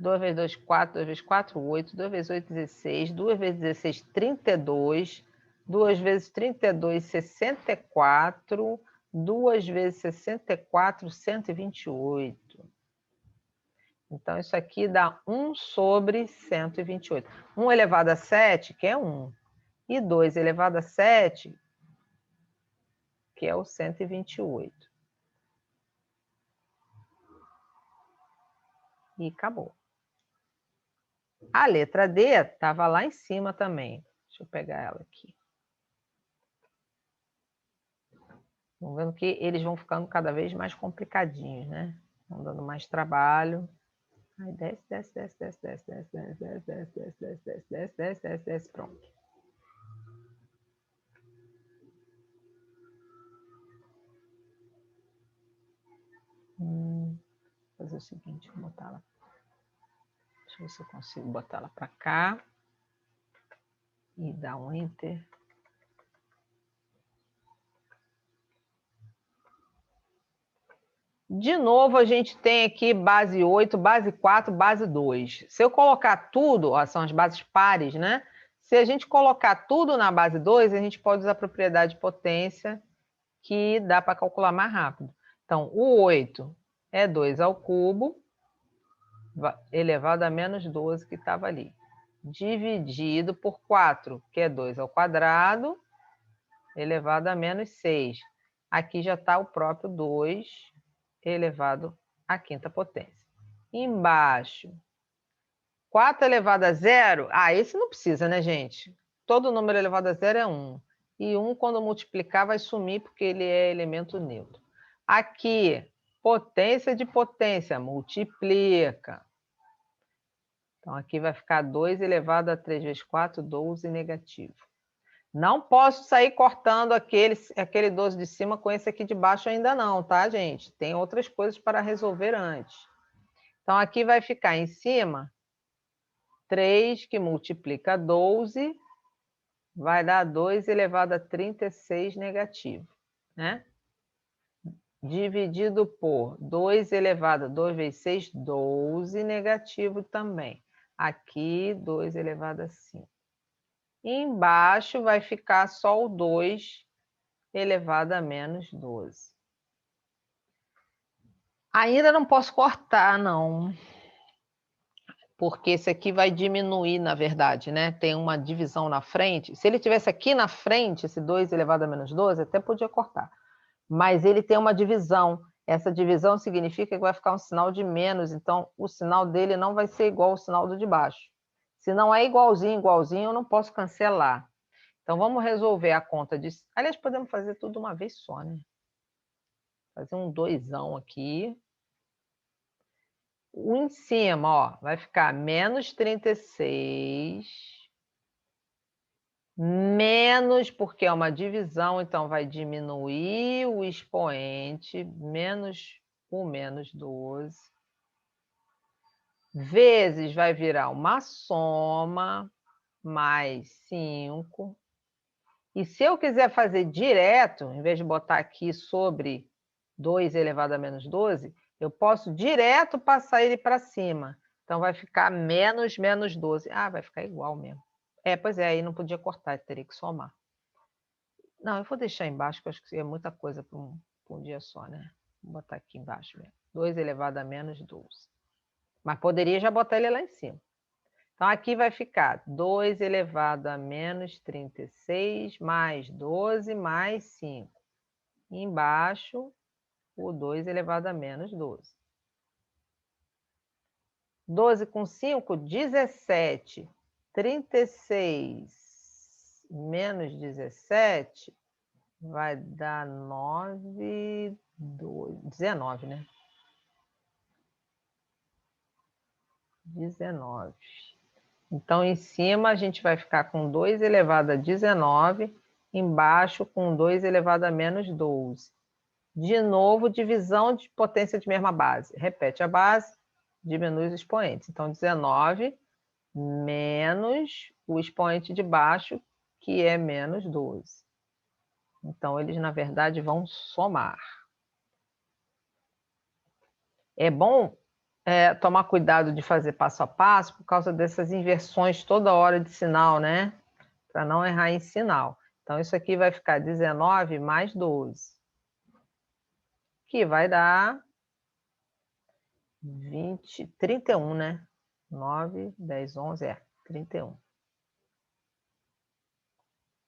2 vezes 2, 4. 2 vezes 4, 8. 2 vezes 8, 16. 2 vezes 16, 32. 2 vezes 32, 64. 2 vezes 64, 128. Então, isso aqui dá 1 sobre 128. 1 elevado a 7, que é 1. E 2 elevado a 7, que é o 128. E acabou. A letra D estava lá em cima também. Deixa eu pegar ela aqui. Vão vendo que eles vão ficando cada vez mais complicadinhos, né? Vão dando mais trabalho. Aí desce, desce, desce, desce, desce, desce, desce, desce, desce, desce, desce, desce, desce, desce, desce, desce, pronto. Vou fazer o seguinte, vou botar ela. Deixa eu ver se eu consigo botar ela para cá. E dar um Enter. De novo, a gente tem aqui base 8, base 4, base 2. Se eu colocar tudo, ó, são as bases pares, né? Se a gente colocar tudo na base 2, a gente pode usar a propriedade de potência que dá para calcular mais rápido. Então, o 8 é 2 ao cubo, elevado a menos 12, que estava ali. Dividido por 4, que é 2 ao quadrado, elevado a menos 6. Aqui já está o próprio 2 elevado à quinta potência. Embaixo, 4 elevado a 0. Ah, esse não precisa, né, gente? Todo número elevado a 0 é 1. E 1, quando multiplicar, vai sumir, porque ele é elemento neutro. Aqui, potência de potência, multiplica. Então, aqui vai ficar 2 elevado a 3 vezes 4, 12 negativo. Não posso sair cortando aquele 12 de cima com esse aqui de baixo ainda não, tá, gente? Tem outras coisas para resolver antes. Então, aqui vai ficar em cima 3, que multiplica 12, vai dar 2 elevado a 36 negativo, né? Dividido por 2 elevado a 2 vezes 6, 12 negativo também. Aqui, 2 elevado a 5. E embaixo vai ficar só o 2 elevado a menos 12. Ainda não posso cortar, não. Porque esse aqui vai diminuir, na verdade, né? Tem uma divisão na frente. Se ele tivesse aqui na frente, esse 2 elevado a menos 12, até podia cortar. Mas ele tem uma divisão. Essa divisão significa que vai ficar um sinal de menos. Então, o sinal dele não vai ser igual ao sinal do de baixo. Se não é igualzinho, eu não posso cancelar. Então, vamos resolver a conta disso. Aliás, podemos fazer tudo uma vez só, né? Fazer um 2ão aqui. O em cima, ó, vai ficar menos 36, menos, porque é uma divisão, então vai diminuir o expoente, menos o menos 12, vezes vai virar uma soma, mais 5. E se eu quiser fazer direto, em vez de botar aqui sobre 2 elevado a menos 12, eu posso direto passar ele para cima. Então, vai ficar menos 12. Ah, vai ficar igual mesmo. Pois é, aí não podia cortar, teria que somar. Não, eu vou deixar embaixo, porque eu acho que é muita coisa para um dia só, né? Vou botar aqui embaixo mesmo. 2 elevado a menos 12. Mas poderia já botar ele lá em cima. Então, aqui vai ficar 2 elevado a menos 36, mais 12, mais 5. E embaixo, o 2 elevado a menos 12. 12 com 5, 17. 36 menos 17 vai dar 9, 19, né? 19. Então, em cima, a gente vai ficar com 2 elevado a 19, embaixo com 2 elevado a menos 12. De novo, divisão de potência de mesma base. Repete a base, diminui os expoentes. Então, 19 menos o expoente de baixo, que é menos 12. Então, eles, na verdade, vão somar. É bom tomar cuidado de fazer passo a passo por causa dessas inversões toda hora de sinal, né? Para não errar em sinal. Então, isso aqui vai ficar 19 mais 12, que vai dar 20, 31, né? 9, 10, 11, 31.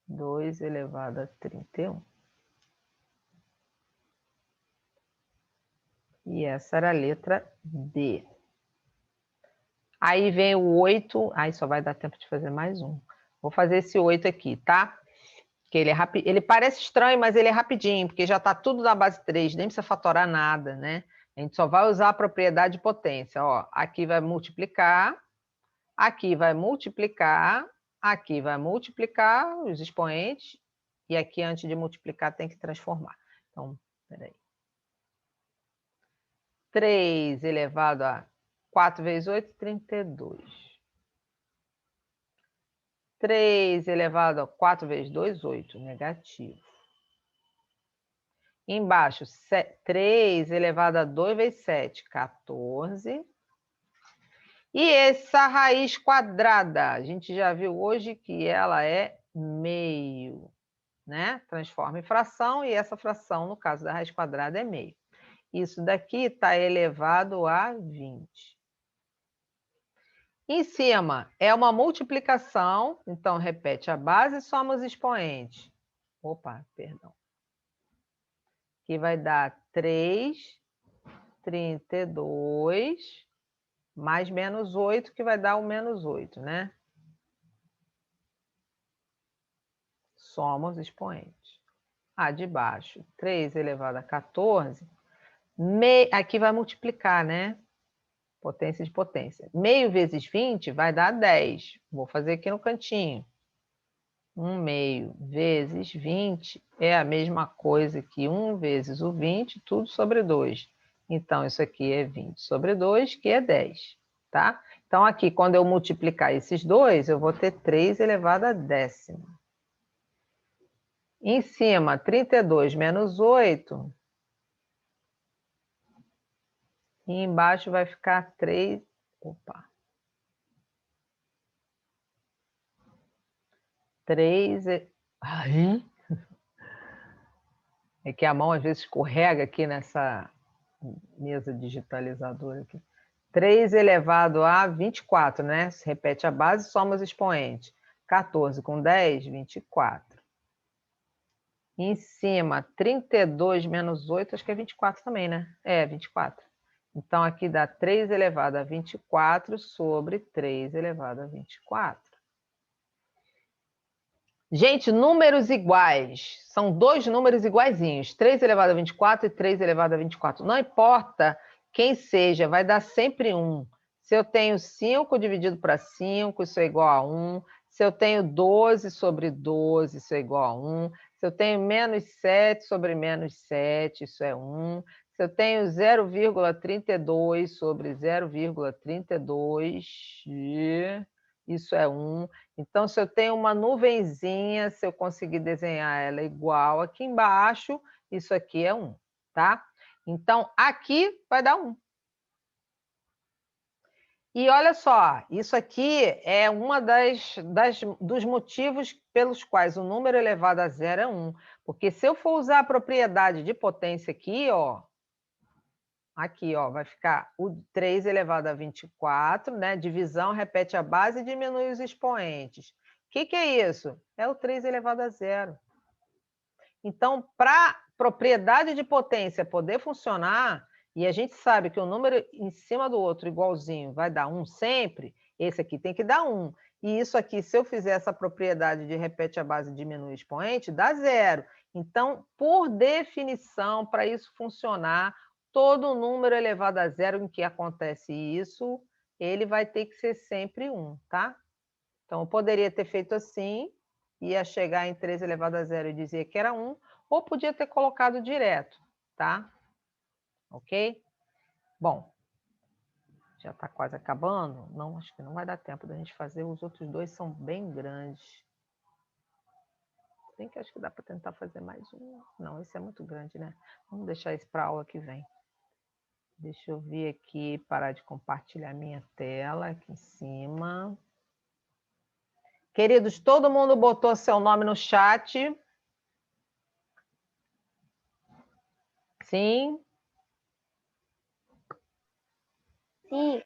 2 elevado a 31. E essa era a letra D. Aí vem o 8. Aí só vai dar tempo de fazer mais um. Vou fazer esse 8 aqui, tá? Que ele parece estranho, mas ele é rapidinho, porque já está tudo na base 3, nem precisa fatorar nada, né? A gente só vai usar a propriedade de potência. Ó, aqui vai multiplicar, aqui vai multiplicar, aqui vai multiplicar os expoentes, e aqui, antes de multiplicar, tem que transformar. Então, peraí. 3 elevado a 4 vezes 8, 32. 3 elevado a 4 vezes 2, 8, negativo. Embaixo, 3 elevado a 2 vezes 7, 14. E essa raiz quadrada, a gente já viu hoje que ela é meio, né? Transforma em fração e essa fração, no caso da raiz quadrada, é meio. Isso daqui está elevado a 20. Em cima, é uma multiplicação, então repete a base e soma os expoentes. Opa, perdão. Que vai dar 3,32 mais menos 8, que vai dar o menos 8, né? Soma os expoentes. A de baixo, 3 elevado a 14. Aqui vai multiplicar, né? Potência de potência. Meio vezes 20 vai dar 10. Vou fazer aqui no cantinho. 1 meio vezes 20 é a mesma coisa que 1 vezes o 20, tudo sobre 2. Então, isso aqui é 20 sobre 2, que é 10, tá? Então, aqui, quando eu multiplicar esses dois, eu vou ter 3 elevado a décima. Em cima, 32 menos 8. E embaixo vai ficar 3... Opa! 3... Ai! É que a mão, às vezes, escorrega aqui nessa mesa digitalizadora aqui. 3 elevado a 24, né? Se repete a base, soma os expoentes. 14 com 10, 24. Em cima, 32 menos 8, acho que é 24 também, né? É, 24. Então, aqui dá 3 elevado a 24 sobre 3 elevado a 24. Gente, números iguais. São dois números iguaizinhos. 3 elevado a 24 e 3 elevado a 24. Não importa quem seja, vai dar sempre 1. Se eu tenho 5 dividido para 5, isso é igual a 1. Se eu tenho 12 sobre 12, isso é igual a 1. Se eu tenho menos 7 sobre menos 7, isso é 1. Se eu tenho 0,32 sobre 0,32, isso é 1. Então, se eu tenho uma nuvenzinha, se eu conseguir desenhar ela igual aqui embaixo, isso aqui é 1, tá? Então, aqui vai dar 1. E olha só, isso aqui é uma dos motivos pelos quais o número elevado a zero é 1. Porque se eu for usar a propriedade de potência aqui, ó, vai ficar o 3 elevado a 24, né? Divisão, repete a base e diminui os expoentes. O que é isso? É o 3 elevado a zero. Então, para a propriedade de potência poder funcionar, e a gente sabe que o número em cima do outro igualzinho vai dar 1 sempre, esse aqui tem que dar 1. E isso aqui, se eu fizer essa propriedade de repete a base e diminui o expoente, dá 0. Então, por definição, para isso funcionar, todo número elevado a zero em que acontece isso, ele vai ter que ser sempre 1, tá? Então, eu poderia ter feito assim, ia chegar em 3 elevado a zero e dizer que era 1, ou podia ter colocado direto, tá? Ok? Bom, já está quase acabando. Não, acho que não vai dar tempo da gente fazer. Os outros dois são bem grandes. Bem que acho que dá para tentar fazer mais um. Não, esse é muito grande, né? Vamos deixar esse para a aula que vem. Deixa eu vir aqui, parar de compartilhar minha tela aqui em cima. Queridos, todo mundo botou seu nome no chat? Sim? Sim.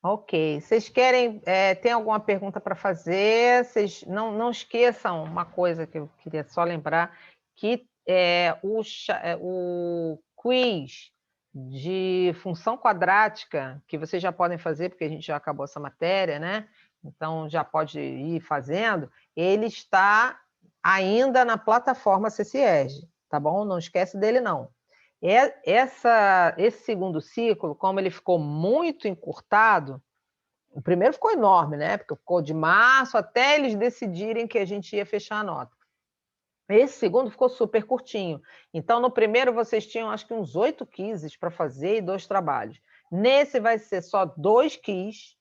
Ok. Vocês querem... tem alguma pergunta para fazer? Vocês não esqueçam uma coisa que eu queria só lembrar, que o quiz de função quadrática, que vocês já podem fazer, porque a gente já acabou essa matéria, né? Então, já pode ir fazendo. Ele está ainda na plataforma CCERJ, tá bom? Não esquece dele, não. Esse segundo ciclo, como ele ficou muito encurtado, o primeiro ficou enorme, né? Porque ficou de março até eles decidirem que a gente ia fechar a nota. Esse segundo ficou super curtinho. Então, no primeiro, vocês tinham, acho que uns 8 quizzes para fazer e 2 trabalhos. Nesse vai ser só 2 quiz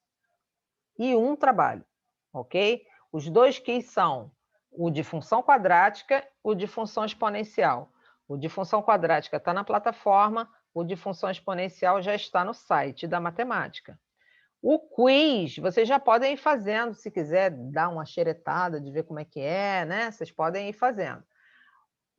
e 1 trabalho, ok? Os 2 quiz são o de função quadrática, o de função exponencial. O de função quadrática está na plataforma, o de função exponencial já está no site da matemática. O quiz, vocês já podem ir fazendo, se quiser dar uma xeretada de ver como é que é, né? Vocês podem ir fazendo.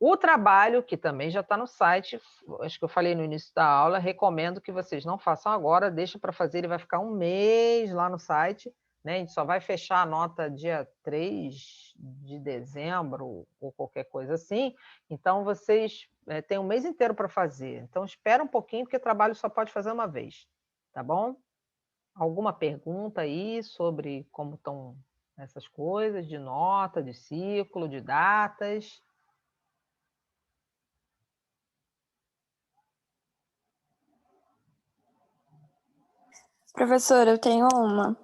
O trabalho, que também já está no site, acho que eu falei no início da aula, recomendo que vocês não façam agora, deixa para fazer, ele vai ficar um mês lá no site, né? A gente só vai fechar a nota dia 3 de dezembro ou qualquer coisa assim, então vocês têm um mês inteiro para fazer. Então espera um pouquinho, porque trabalho só pode fazer uma vez, tá bom? Alguma pergunta aí sobre como estão essas coisas, de nota, de ciclo, de datas? Professora, eu tenho uma.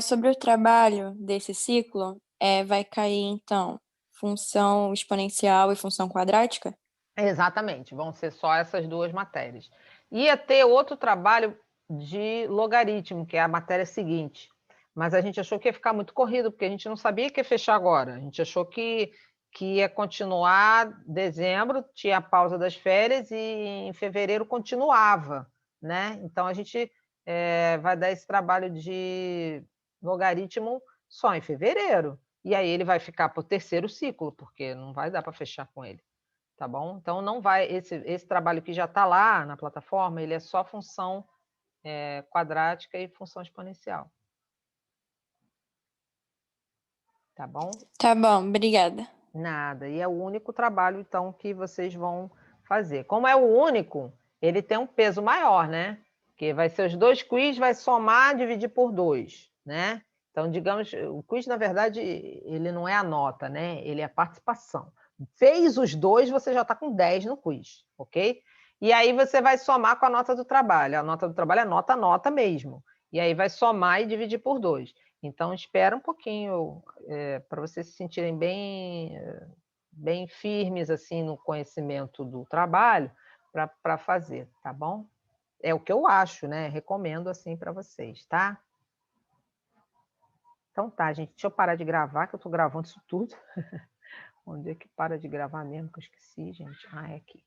Sobre o trabalho desse ciclo, vai cair, então, função exponencial e função quadrática? Exatamente, vão ser só essas duas matérias. Ia ter outro trabalho de logaritmo, que é a matéria seguinte, mas a gente achou que ia ficar muito corrido, porque a gente não sabia que ia fechar agora. A gente achou que ia continuar dezembro, tinha a pausa das férias, e em fevereiro continuava, né? Então a gente vai dar esse trabalho de logaritmo só em fevereiro. E aí ele vai ficar para o terceiro ciclo, porque não vai dar para fechar com ele. Tá bom? Então não vai, esse trabalho que já está lá na plataforma, ele é só função quadrática e função exponencial. Tá bom? Tá bom, obrigada. Nada. E é o único trabalho, então, que vocês vão fazer. Como é o único, ele tem um peso maior, né? Porque vai ser os dois quiz, vai somar, dividir por 2, né? Então, digamos, o quiz, na verdade, ele não é a nota, né? Ele é a participação. Fez os dois, você já está com 10 no quiz, ok? E aí você vai somar com a nota do trabalho. A nota do trabalho é nota mesmo. E aí vai somar e dividir por 2. Então, espera um pouquinho para vocês se sentirem bem firmes assim no conhecimento do trabalho para fazer, tá bom? É o que eu acho, né? Recomendo assim para vocês, tá? Então tá, gente. Deixa eu parar de gravar, que eu estou gravando isso tudo. Onde é que para de gravar mesmo? Que eu esqueci, gente. Ah, é aqui.